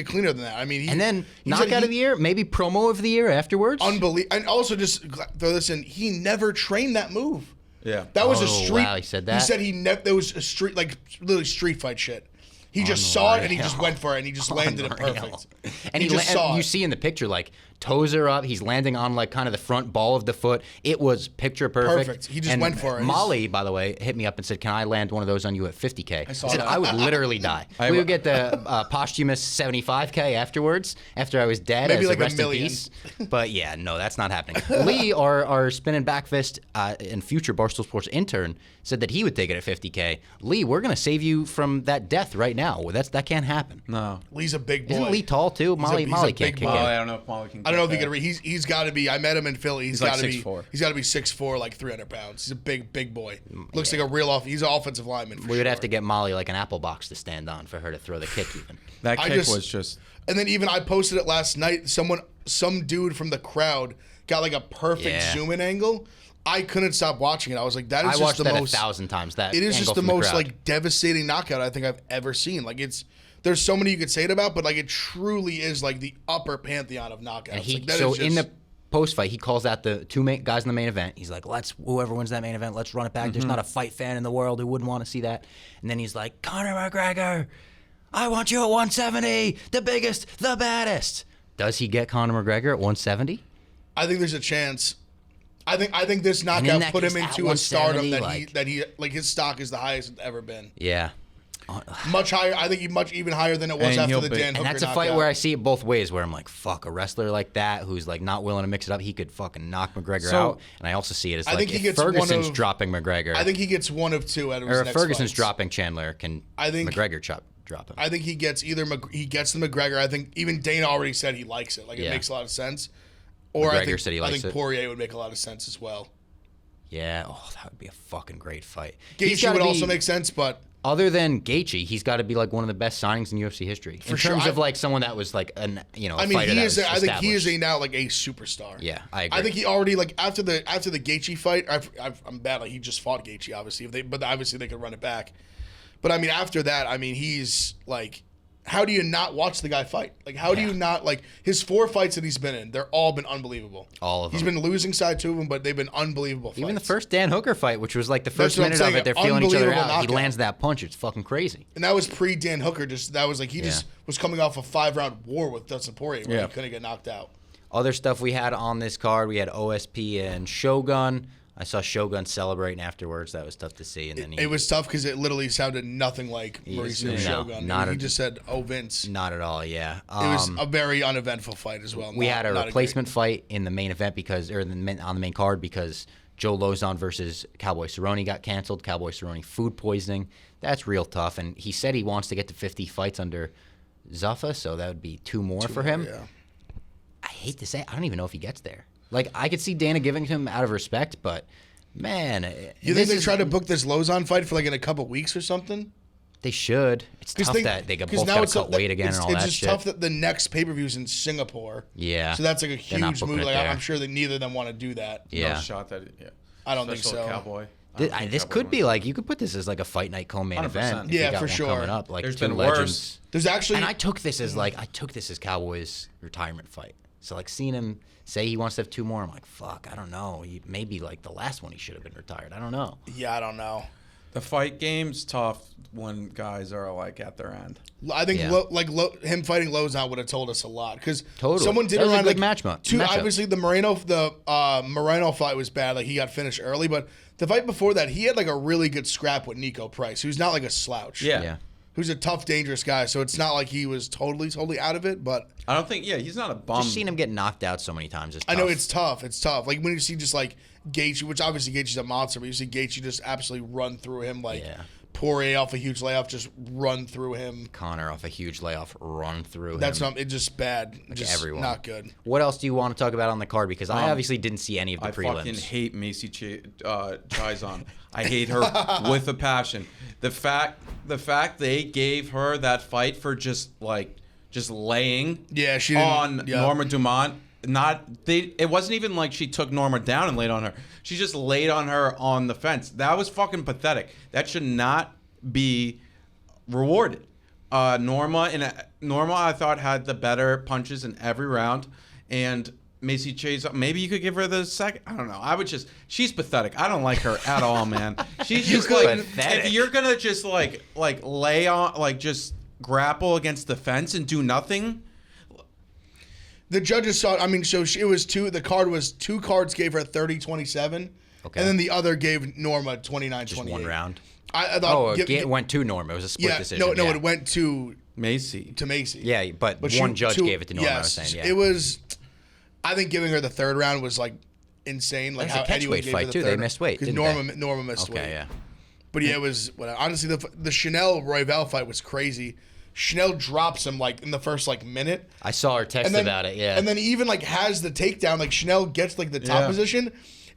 C: cleaner than that. I mean,
A: and then knockout of the year, maybe promo of the year afterwards.
C: Unbelievable. And also just throw this in. He never trained that move.
D: Yeah,
C: that was a street.
A: Wow, he said that.
C: He said that was a street, like literally street fight shit. He just saw it and he just went for it and he just landed it perfect.
A: And you see in the picture like toes are up. He's landing on like kind of the front ball of the foot. It was picture perfect.
C: He just went for it.
A: Molly, by the way, hit me up and said, "Can I land one of those on you at 50K?" I said,
C: that.
A: "I would literally die. We would get the posthumous 75K afterwards after I was dead."
C: Maybe
A: as
C: like
A: a rest
C: $1 million.
A: in peace. But yeah, no, that's not happening. Lee, our spinning back fist and future Barstool Sports intern, said that he would take it at 50K. Lee, we're gonna save you from that death right now. That can't happen.
D: No,
C: Lee's a big boy.
A: Isn't Lee tall too? Molly can't kick it.
D: I don't know if Molly can.
C: I don't know if he can. He's got to be. I met him in Philly. He's got to
D: like
C: be
D: 6'4".
C: He's got to be 6'4", like 300 pounds. He's a big boy. Looks like a real He's an offensive lineman.
A: We would have to get Molly like an apple box to stand on for her to throw the kick even.
D: That kick was just.
C: And then even I posted it last night. Some dude from the crowd got like a perfect zoom in angle. I couldn't stop watching it. I was like, that is
A: I
C: just
A: watched
C: the
A: that
C: most.
A: 1,000 times. That
C: it is just the
A: from
C: most
A: crowd.
C: like devastating knockout I think I've ever seen. Like there's so many you could say it about, but like it truly is like the upper pantheon of knockouts.
A: And in the post fight, he calls out the two guys in the main event. He's like, whoever wins that main event, let's run it back. There's not a fight fan in the world who wouldn't want to see that. And then he's like, Conor McGregor, I want you at 170, the biggest, the baddest. Does he get Conor McGregor at 170?
C: I think there's a chance. I think this knockout put him into a stardom that he his stock is the highest it's ever been.
A: Yeah.
C: Much higher. I think much even higher than it was after the Dan Hooker
A: knockout. And that's a fight
C: knockout.
A: where I see it both ways, where I'm like, fuck, a wrestler like that who's like not willing to mix it up, he could fucking knock McGregor out. And I also see it as like, if Ferguson's dropping McGregor.
C: I think he gets one of two out of his
A: next
C: next
A: Ferguson's
C: fights.
A: dropping Chandler, can McGregor drop him?
C: I think he gets the McGregor. I think even Dana already said he likes it. Like it makes a lot of sense. Or
A: McGregor said he likes
C: I think
A: it.
C: Poirier would make a lot of sense as well.
A: Yeah, that would be a fucking great fight.
C: Gaethje would also make sense, but
A: other than Gaethje, he's got to be like one of the best signings in UFC history in terms of like someone that was like I mean,
C: he is. I think he is now like a superstar.
A: Yeah, I agree.
C: I think he already like after the Gaethje fight. I'm bad. Like he just fought Gaethje, obviously. But obviously they could run it back. But I mean, after that, I mean, he's like. How do you not watch the guy fight? Like, how do you not, like, his 4 fights that he's been in, they're all been unbelievable.
A: All of them.
C: He's been losing side 2 of them, but they've been unbelievable fights.
A: Even the first Dan Hooker fight, which was like the first minute of it, they're feeling each other out. He lands that punch. It's fucking crazy.
C: And that was pre-Dan Hooker. That was like, he just was coming off a 5-round war with Dustin Poirier where he couldn't get knocked out.
A: Other stuff we had on this card, we had OSP and Shogun. I saw Shogun celebrating afterwards. That was tough to see. And then
C: it was tough because it literally sounded nothing like Mauricio Shogun. He just said, "Oh, Vince."
A: Not at all. Yeah.
C: It was a very uneventful fight as well.
A: We had a replacement fight in the main event on the main card because Joe Lozon versus Cowboy Cerrone got canceled. Cowboy Cerrone food poisoning. That's real tough. And he said he wants to get to 50 fights under Zuffa, so that would be 2 more for him.
C: Yeah.
A: I hate to say it, I don't even know if he gets there. Like, I could see Dana giving him out of respect, but, man.
C: You think they try to book this Lozon fight for, like, in a couple weeks or something?
A: They should. It's tough that they both got to cut weight again and all that shit. It's just
C: tough that the next pay-per-view is in Singapore.
A: Yeah.
C: So that's, like, a huge move. Like, I'm sure that neither of them want to do that.
A: Yeah.
D: No shot that,
C: I don't think so.
D: Cowboy.
A: This could be like, you could put this as like a fight night co-main event.
C: Yeah, for sure.
A: Coming up, like
D: There's
A: 2
D: been
A: legends.
D: worse.
C: There's actually,
A: and I took this as Cowboy's retirement fight. So like seeing him say he wants to have 2 more, I'm like, fuck, I don't know. Maybe like the last one he should have been retired. I don't know.
C: Yeah, I don't know.
D: The fight game's tough when guys are like at their end.
C: I think him fighting Lozon would have told us a lot because
A: totally.
C: Someone did
A: around
C: like
A: matchup.
C: Obviously, the Moreno fight was bad. Like he got finished early, but the fight before that, he had like a really good scrap with Nico Price, who's not like a slouch.
A: Yeah.
C: Who's a tough, dangerous guy. So it's not like he was totally out of it. But
D: I don't think. Yeah, he's not a bum.
A: Just seen him get knocked out so many times.
C: I know it's tough. It's tough. Like when you see just like Gaethje, which obviously Gaethje's a monster, but you see Gaethje just absolutely run through him like. Yeah. Poirier off a huge layoff, just run through him.
A: Connor off a huge layoff, run through him.
C: That's not. It's just bad. Like just everyone. Not good.
A: What else do you want to talk about on the card? Because I obviously didn't see any of the prelims.
D: I fucking hate Macy Chiasson. I hate her with a passion. The fact they gave her that fight for just laying on Norma Dumont. It wasn't even like she took Norma down and laid on her. She just laid on her on the fence. That was fucking pathetic. That should not be rewarded. Norma I thought had the better punches in every round, and Macy Chase, maybe you could give her the second. I don't know. She's pathetic. I don't like her at all, man. She's just like, pathetic. If you're gonna just like lay on, just grapple against the fence and do nothing.
C: The judges saw. It was 2. The card was 2 cards gave her 30-27, okay, and then the other gave Norma 29-28.
A: Just 1 round.
C: I thought
A: it went to Norma. It was a split decision.
C: No, it went to
D: Macy.
C: Yeah,
A: but one judge gave it to Norma.
C: Yes,
A: I was saying,
C: it was. I think giving her the 3rd round was like insane. Like
A: that's
C: how
A: a catchweight fight too. They missed weight.
C: Because Norma missed weight.
A: Okay, yeah.
C: But yeah, it was. Honestly, the Chanel Royval fight was crazy. Chanel drops him like in the first minute.
A: I saw her text about it, yeah.
C: And then he even has the takedown. Like Chanel gets the top position,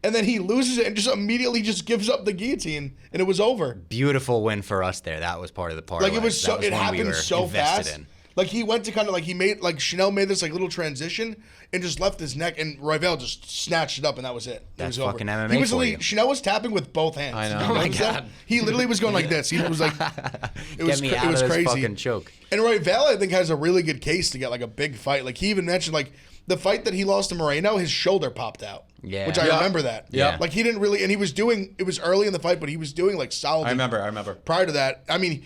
C: and then he loses it and just immediately just gives up the guillotine, and it was over.
A: Beautiful win for us there. That was part of the parlay.
C: Like it was so. It happened so fast. Like he went to kind of he made Chanel made this little transition and just left his neck, and Royval just snatched it up, and that was it.
A: That's
C: it was
A: fucking
C: over.
A: MMA.
C: He was Chanel was tapping with both hands.
D: I know.
A: Oh my god.
C: He literally was going like this. He was like, it was crazy.
A: Fucking choke.
C: And Royval, I think, has a really good case to get a big fight. Like he even mentioned the fight that he lost to Moreno, his shoulder popped out.
A: Yeah.
C: Which I remember that.
A: Yeah.
C: Like he didn't really, and he was doing. It was early in the fight, but he was doing solid.
D: I remember.
C: Prior to that,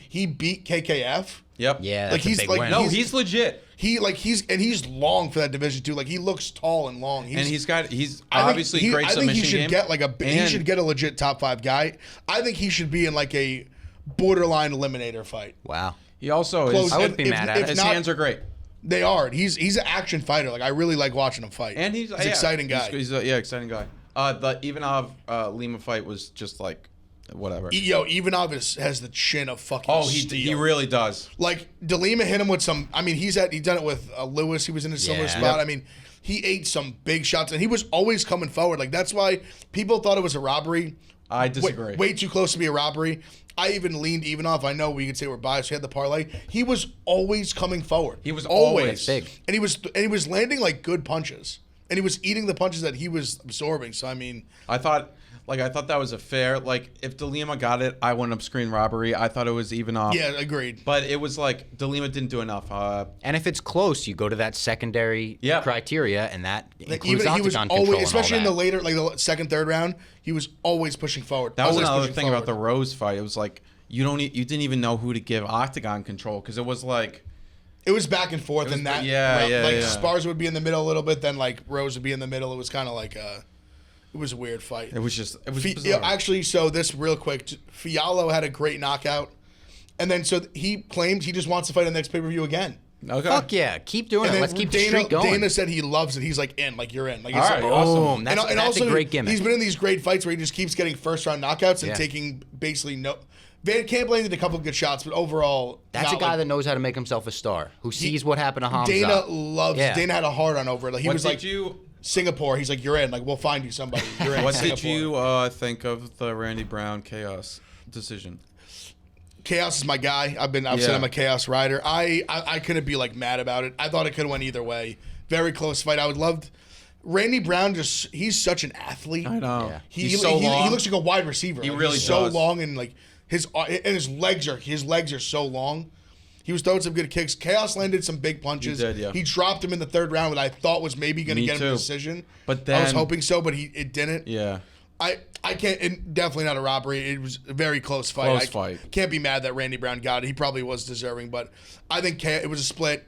C: he beat KKF.
D: Yep.
A: Yeah. That's a big win.
D: No, he's legit.
C: He's long for that division too. He looks tall and long.
D: He's obviously great submission game. I think he should
C: get he should get a legit top 5 guy. I think he should be in a borderline eliminator fight.
A: Wow.
D: He also
A: is. I wouldn't be mad at it.
D: His hands are great.
C: They are. He's an action fighter. I really like watching him fight.
D: And he's an
C: exciting guy.
D: He's exciting guy. The Ivanov Lima fight was just whatever.
C: Ivanov has the chin of fucking steel.
D: He really does.
C: De Lima hit him with some. He's done it with Lewis. He was in a similar spot.
A: Yep.
C: He ate some big shots, and he was always coming forward. That's why people thought it was a robbery.
D: I disagree.
C: Way too close to be a robbery. I even leaned Ivanov. I know we could say we're biased. We had the parlay. He was always coming forward.
D: He was always
A: big,
C: and he was landing good punches, and he was eating the punches that he was absorbing. So
D: I thought that was a fair. If De Lima got it, I wouldn't have screened robbery. I thought it was Ivanov.
C: Yeah, agreed.
D: But it was De Lima didn't do enough.
A: And if it's close, you go to that secondary criteria, and that includes octagon
C: always,
A: control,
C: especially
A: and all
C: in the later, the second, third round, he was always pushing forward.
D: That was another thing about the Rose fight. It was you didn't even know who to give octagon control because it was
C: It was back and forth, and that Esparza would be in the middle a little bit, then like Rose would be in the middle. It was kind of like it was a weird fight.
D: It was bizarre.
C: Actually, so this real quick, Fiallo had a great knockout, and then so he claims he just wants to fight in the next pay-per-view again.
A: Okay. Fuck yeah, keep doing it. Let's keep the streak going.
C: Dana said he loves it. He's like in, like you're in. Like,
A: all right, awesome. That's also, a great gimmick.
C: He's been in these great fights where he just keeps getting first-round knockouts and taking basically no. Van Camp did a couple of good shots, but overall,
A: that's a guy that knows how to make himself a star. Who sees what happened to Hamza.
C: Dana loves. Dana had a hard on over it. Like, he was like Singapore. He's like, you're in. Like, we'll find you somebody. You're in.
D: What did you think of the Randy Brown Chaos decision?
C: Chaos is my guy. I've said I'm a Chaos rider. I couldn't be like mad about it. I thought it could have went either way. Very close fight. I would love. Randy Brown he's such an athlete.
D: I know.
A: Yeah.
C: He's so long. He looks like a wide receiver.
D: He really
C: he's
D: does.
C: So long and like his legs are so long. He was throwing some good kicks. Chaos landed some big punches.
B: He did, yeah.
C: He dropped him in the third round that I thought was maybe going to get him a decision.
D: But then,
C: I was hoping so, but it didn't.
D: Yeah.
C: I can't. Definitely not a robbery. It was a very close fight. Can't be mad that Randy Brown got it. He probably was deserving, but I think it was a split.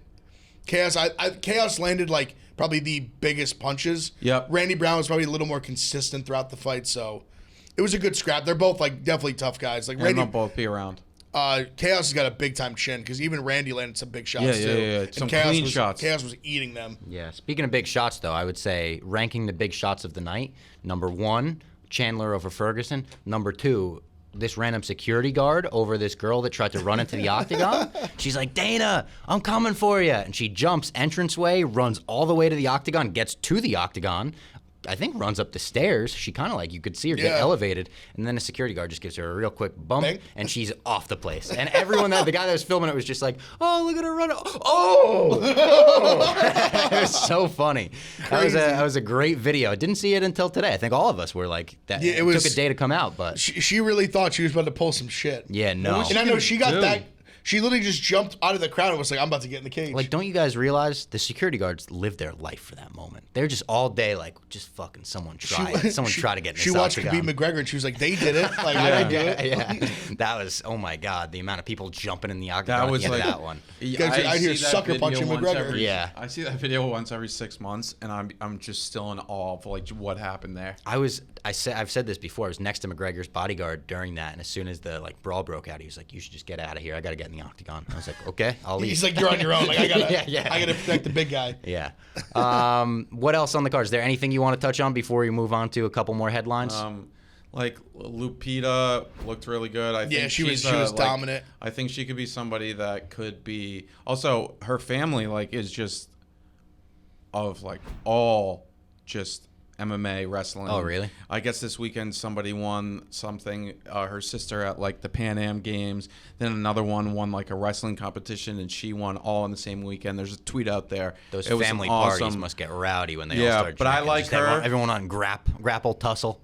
C: Chaos landed like probably the biggest punches.
D: Yep.
C: Randy Brown was probably a little more consistent throughout the fight, so it was a good scrap. They're both like definitely tough guys. Like Randy,
D: they'll both be around.
C: Chaos has got a big time chin because even Randy landed some big shots too.
D: Yeah. Some clean shots.
C: Chaos was eating them.
A: Yeah. Speaking of big shots, though, I would say ranking the big shots of the night. Number 1, Chandler over Ferguson. Number 2, this random security guard over this girl that tried to run into the octagon. She's like, Dana, I'm coming for you. And she jumps entranceway, runs all the way to the octagon, gets to the octagon. I think runs up the stairs. She kind of like, you could see her get elevated, and then a security guard just gives her a real quick bump, and she's off the place. And everyone the guy that was filming it was just like, oh, look at her run. Oh! It was so funny. That was a great video. I didn't see it until today. I think all of us were like, that. Yeah, it took a day to come out, but.
C: She really thought she was about to pull some shit.
A: Yeah, no.
C: And I know she got that. She literally just jumped out of the crowd and was like, I'm about to get in the cage.
A: Like, don't you guys realize the security guards live their life for that moment? They're just all day like, just fucking someone try to get in this octagon.
C: She watched Khabib McGregor and she was like, they did it. Like, I did it.
A: Yeah. That was, oh my God, the amount of people jumping in the octagon. That was like, that one.
C: I hear sucker punching McGregor.
D: I see that video once every 6 months, and I'm just still in awe of like what happened there.
A: I've said this before. I was next to McGregor's bodyguard during that, and as soon as the like brawl broke out, he was like, "You should just get out of here. I got to get in the octagon." I was like, "Okay, I'll leave."
C: He's like, "You're on your own. Like, I gotta protect the big guy."
A: Yeah. What else on the card? Is there anything you want to touch on before we move on to a couple more headlines?
D: Like Lupita looked really good. I think
C: she was dominant.
D: I think she could be somebody that could be. Also, her family like is just of like all just MMA wrestling.
A: Oh, really?
D: I guess this weekend somebody won something. Her sister at like the Pan Am Games. Then another one won like a wrestling competition, and she won all in the same weekend. There's a tweet out there.
A: Those family parties must get rowdy when they all start drinking.
D: But I like her.
A: Everyone on grapple tussle.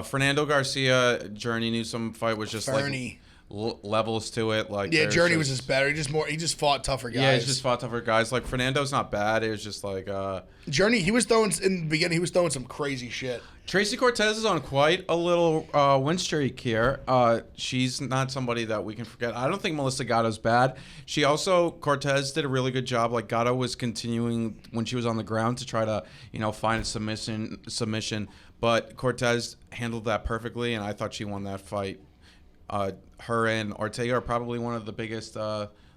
D: Fernando Garcia, Journey Newsome fight was just like levels to it. Like
C: Journey was just better. He just fought tougher guys.
D: Yeah, he just fought tougher guys. Like Fernando's not bad. It was just like
C: Journey. He was throwing in the beginning. He was throwing some crazy shit.
D: Tracy Cortez is on quite a little win streak here. She's not somebody that we can forget. I don't think Melissa Gatto's bad. Cortez did a really good job. Like Gatto was continuing when she was on the ground to try to find a submission. But Cortez handled that perfectly, and I thought she won that fight. Her and Ortega are probably one of the biggest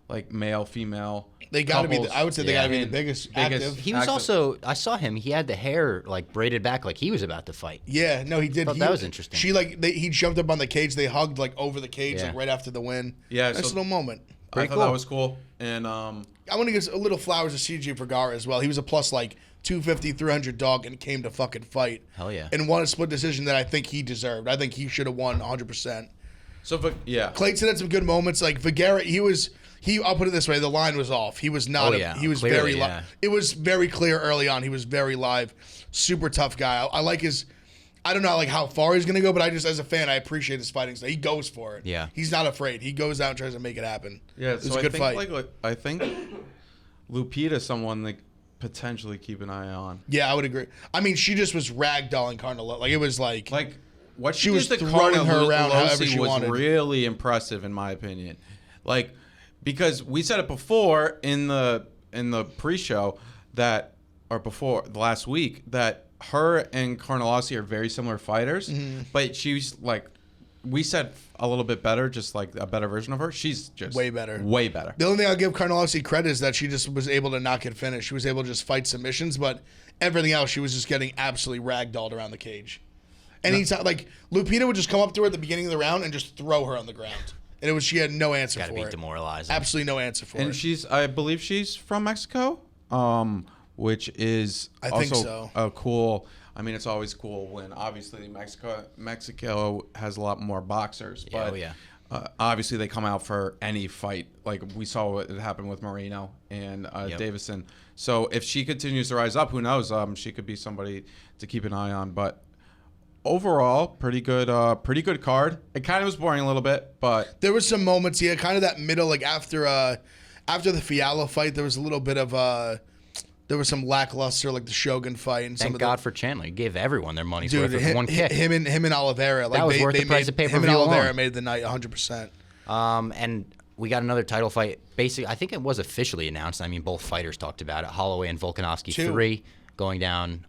D: like male-female.
C: They got to be. I would say they got to be the biggest active.
A: He was also. I saw him. He had the hair like braided back, like he was about to fight.
C: Yeah, no, he did.
A: That was interesting.
C: He jumped up on the cage. They hugged like over the cage, like right after the win.
D: Yeah,
C: nice little moment.
D: I thought that was cool. And
C: I want to give a little flowers to CJ Vergara as well. He was a plus like 250, 300 dog and came to fucking fight.
A: Hell yeah.
C: And won a split decision that I think he deserved. I think he should have won 100%.
D: So, yeah.
C: Clayton had some good moments. Like Vergara, I'll put it this way, the line was off. He was not, he was clearly, very live. It was very clear early on. He was very live. Super tough guy. I like I don't know like how far he's going to go, but I just, as a fan, I appreciate his fighting style. He goes for it.
A: Yeah.
C: He's not afraid. He goes out and tries to make it happen.
D: Yeah,
C: it was a good fight.
D: I think Lupita's someone that potentially keep an eye on.
C: Yeah, I would agree. I mean, she just was ragdolling Carnello. Like, it was like
D: what
C: she was throwing her around however she
D: was
C: wanted.
D: Really impressive in my opinion. Like because we said it before in the pre-show that, or before the last week, that her and Karnalowski are very similar fighters, but she's like, we said a little bit better, just like a better version of her. She's just
C: way better.
D: Way better.
C: The only thing I'll give Karnalowski credit is that she just was able to not get finished. She was able to just fight submissions, but everything else, she was just getting absolutely ragdolled around the cage. Anytime, like, Lupita would just come up to her at the beginning of the round and just throw her on the ground. And she had no answer for it.
A: Gotta be demoralizing.
C: Absolutely no answer for it.
D: And I believe she's from Mexico, which is also cool. I mean, it's always cool when obviously Mexico has a lot more boxers, but obviously they come out for any fight. Like we saw what happened with Moreno and Davison. So if she continues to rise up, who knows? She could be somebody to keep an eye on. But overall, pretty good card. It kind of was boring a little bit, but
C: there was some moments, kind of that middle, like after the Fiala fight, there was a little bit of there was some lackluster, like the Shogun fight, and
A: thank God for Chandler. He gave everyone their money's worth with one kick.
C: Him and Oliveira, like
A: that was worth the price of pay-per-view.
C: Him and Oliveira made the night 100%.
A: And we got another title fight. Basically, I think it was officially announced. I mean, both fighters talked about it. Holloway and Volanovski 3 going down.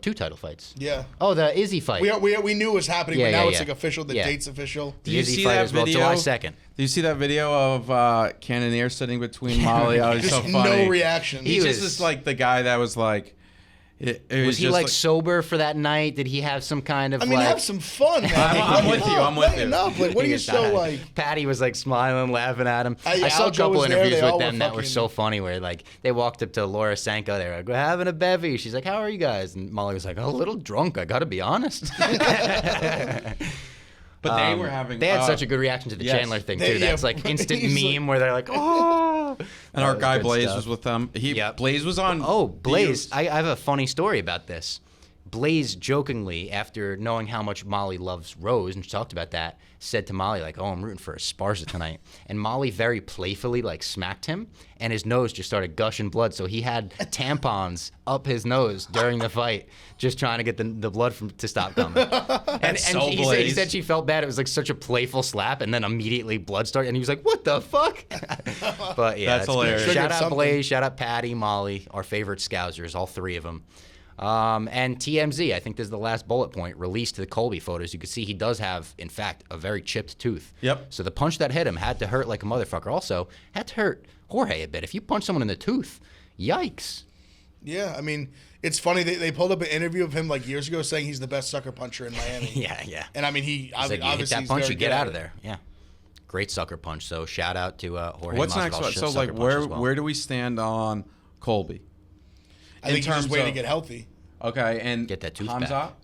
A: 2 title fights.
C: Yeah.
A: Oh, the Izzy fight.
C: We knew it was happening, but now it's like official. The date's official.
A: The Izzy fight as well, July 2nd.
D: Do you see that video of Cannonier sitting between Molly? Oh, he's so funny.
C: No reaction.
D: He just is like the guy that was like.
A: Was he like sober for that night? Did he have some kind of?
C: I mean, have some fun, man.
D: I'm with you.
C: Like, what are you so like?
A: Patty was like smiling, laughing at him. I saw a couple interviews with them that were so funny, where like they walked up to Laura Sanko. They were like, "We're having a bevy." She's like, "How are you guys?" And Molly was like, "A little drunk. I got to be honest."
D: But they were having.
A: They had such a good reaction to the Chandler thing too. That's like instant meme where they're like, "Oh!"
D: And our guy Blaze was with them. Blaze was on.
A: Oh, Blaze! I have a funny story about this. Blaze jokingly, after knowing how much Molly loves Rose, and she talked about that, said to Molly like, "Oh, I'm rooting for Esparza tonight." And Molly very playfully like smacked him, and his nose just started gushing blood. So he had tampons up his nose during the fight, just trying to get the blood to stop coming. and he said she felt bad. It was like such a playful slap, and then immediately blood started, and he was like, "What the fuck?" But yeah, that's hilarious. Shout out Blaze, shout out Patty, Molly, our favorite Scousers, all 3 of them. And TMZ, I think this is the last bullet point, released the Colby photos. You can see he does have, in fact, a very chipped tooth.
D: Yep.
A: So the punch that hit him had to hurt like a motherfucker. Also, had to hurt Jorge a bit. If you punch someone in the tooth, yikes.
C: Yeah, I mean, it's funny. They pulled up an interview of him like years ago saying he's the best sucker puncher in Miami.
A: yeah.
C: And I mean, he
A: like, you hit that punch, you get out of there. Yeah. Great sucker punch. So shout out to Jorge.
D: What's next? So like, where do we stand on Colby?
C: I think he's just waiting to get healthy.
D: Okay, and
A: get that tooth
D: back.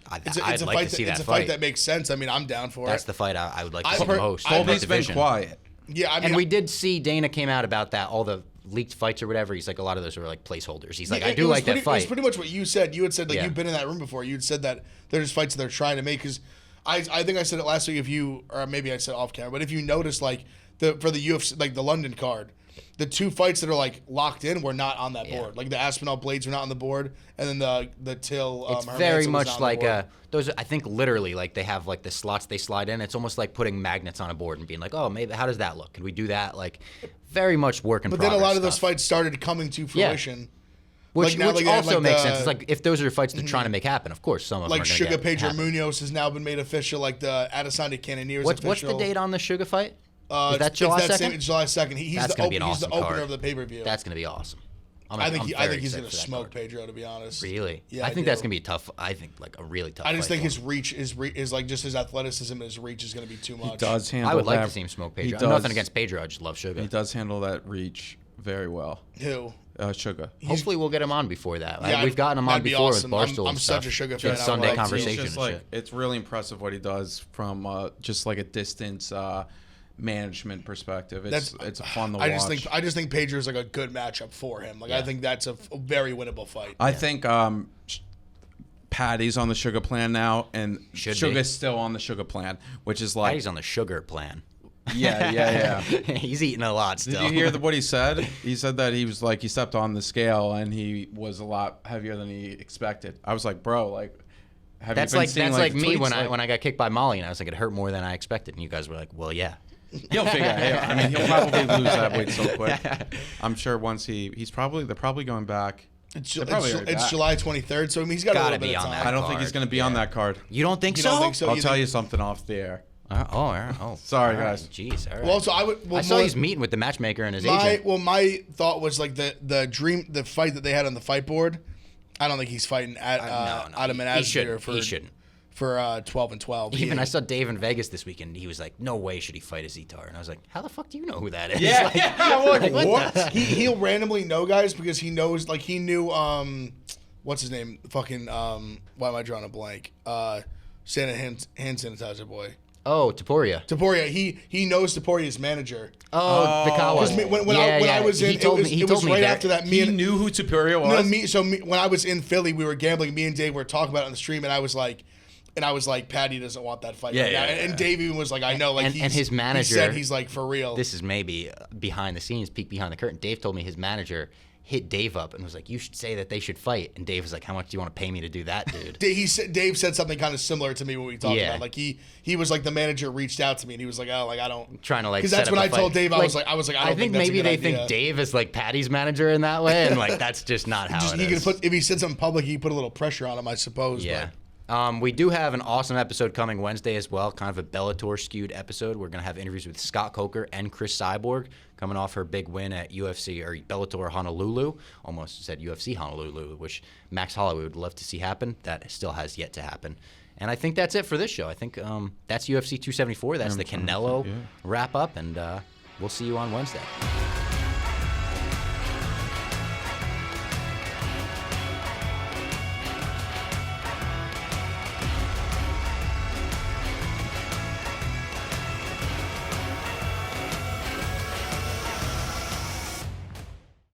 A: I'd like to see that fight.
C: It's a fight that makes sense. I mean, I'm down for it.
A: That's the fight I would like to see most.
D: Colby's been quiet.
C: Yeah, I mean,
A: and we did see Dana came out about that, all the leaked fights or whatever. He's like, a lot of those were like placeholders. He's like, I do like that fight.
C: It was pretty much what you said. You had said, like, you've been in that room before. You had said that there's fights that they're trying to make. Because I think I said it last week, or maybe I said off camera, but if you notice, like, for the UFC, like the London card, the 2 fights that are like locked in were not on that board. Like the Aspinall Blades were not on the board, and then the Till.
A: It's very much like those. I think literally like they have like the slots they slide in. It's almost like putting magnets on a board and being like, oh, maybe how does that look? Could we do that? Like, very much work in progress.
C: But then a lot of those fights started coming to fruition.
A: Yeah. Which also makes sense. It's like if those are fights they're trying to make happen, of course some of them are going to
C: Sugar Pedro Munoz has now been made official. Like the Adesanya Cannonier is official.
A: What's the date on the Sugar fight? Is that July 2nd?
C: It's July 2nd. He's the opener of the pay-per-view.
A: That's going to be awesome.
C: I think he's going to smoke Pedro, to be honest.
A: Really? Yeah, I think that's going to be tough. I think like a really tough fight.
C: I just think his reach is like just his athleticism and his reach is going to be too much.
D: He does handle
A: I would like to see him smoke Pedro. Nothing against Pedro. I just love Sugar.
D: He does handle that reach very well.
C: Who?
D: Sugar.
A: Hopefully we'll get him on before that. Yeah, we've gotten him on before with Barstool.
C: I'm such a Sugar fan.
A: Sunday conversation.
D: It's really impressive what he does from just like a distance management perspective. It's fun to watch.
C: I just think Pedro is like a good matchup for him. Like I think that's a very winnable fight.
D: I think Patty's on the Sugar plan now, and Sugar's still on the Sugar plan, which is like
A: Patty's on the Sugar plan.
D: Yeah.
A: He's eating a lot still.
D: Did you hear what he said? He said that he was like, he stepped on the scale and he was a lot heavier than he expected. I was like, bro, like, have
A: that's
D: you been
A: like
D: seeing
A: that's like me
D: tweets?
A: when I got kicked by Molly and I was like, it hurt more than I expected, and you guys were like, well, yeah.
D: He'll figure it out. I mean, he'll probably lose that weight so quick. I'm sure once they're probably going back.
C: It's July 23rd, so I mean, he's got a little bit of time.
D: I don't think he's going to be on that card.
A: You don't think so?
C: Don't think so?
D: I'll tell you something off the air. Sorry, guys.
A: Jeez. All right.
C: Well, so I
A: saw he's meeting with the matchmaker and his agent.
C: Well, my thought was like the fight that they had on the fight board. I don't think he's fighting at Adam and Azir
A: he shouldn't.
C: For 12 and 12.
A: Even I saw Dave in Vegas this weekend. He was like, "No way should he fight a Zetar." And I was like, "How the fuck do you know who that is?"
D: Yeah,
C: like, what? He'll randomly know guys because he knows. Like he knew what's his name? Fucking why am I drawing a blank? Hand sanitizer boy.
A: Oh, Taporia.
C: Taporia. He knows Taporia's manager.
A: Oh, the Kawa.
C: When I was in, it was right after that.
D: He knew who Taporia was.
C: When I was in Philly, we were gambling. Me and Dave were talking about it on the stream, and I was like, Patty doesn't want that fight right now. And Dave even was like, I know. Like,
A: and his manager.
C: He said he's like, for real.
A: This is maybe behind the scenes, peek behind the curtain. Dave told me his manager hit Dave up and was like, "You should say that they should fight." And Dave was like, "How much do you want to pay me to do that, dude?"
C: Dave said something kind of similar to me when we talked about. Like he was like, the manager reached out to me and he was like, "Oh, like I don't."
A: Trying to like.
C: Because that's when I told Dave I was like, I think
A: maybe they think Dave is like Patty's manager in that way, and like that's just not how it is.
C: If he said something public, he put a little pressure on him, I suppose.
A: Yeah. We do have an awesome episode coming Wednesday as well, kind of a Bellator skewed episode. We're going to have interviews with Scott Coker and Chris Cyborg coming off her big win at UFC or Bellator Honolulu. Almost said UFC Honolulu, which Max Holloway would love to see happen. That still has yet to happen. And I think that's it for this show. I think that's UFC 274. That's the Canelo wrap up, and we'll see you on Wednesday.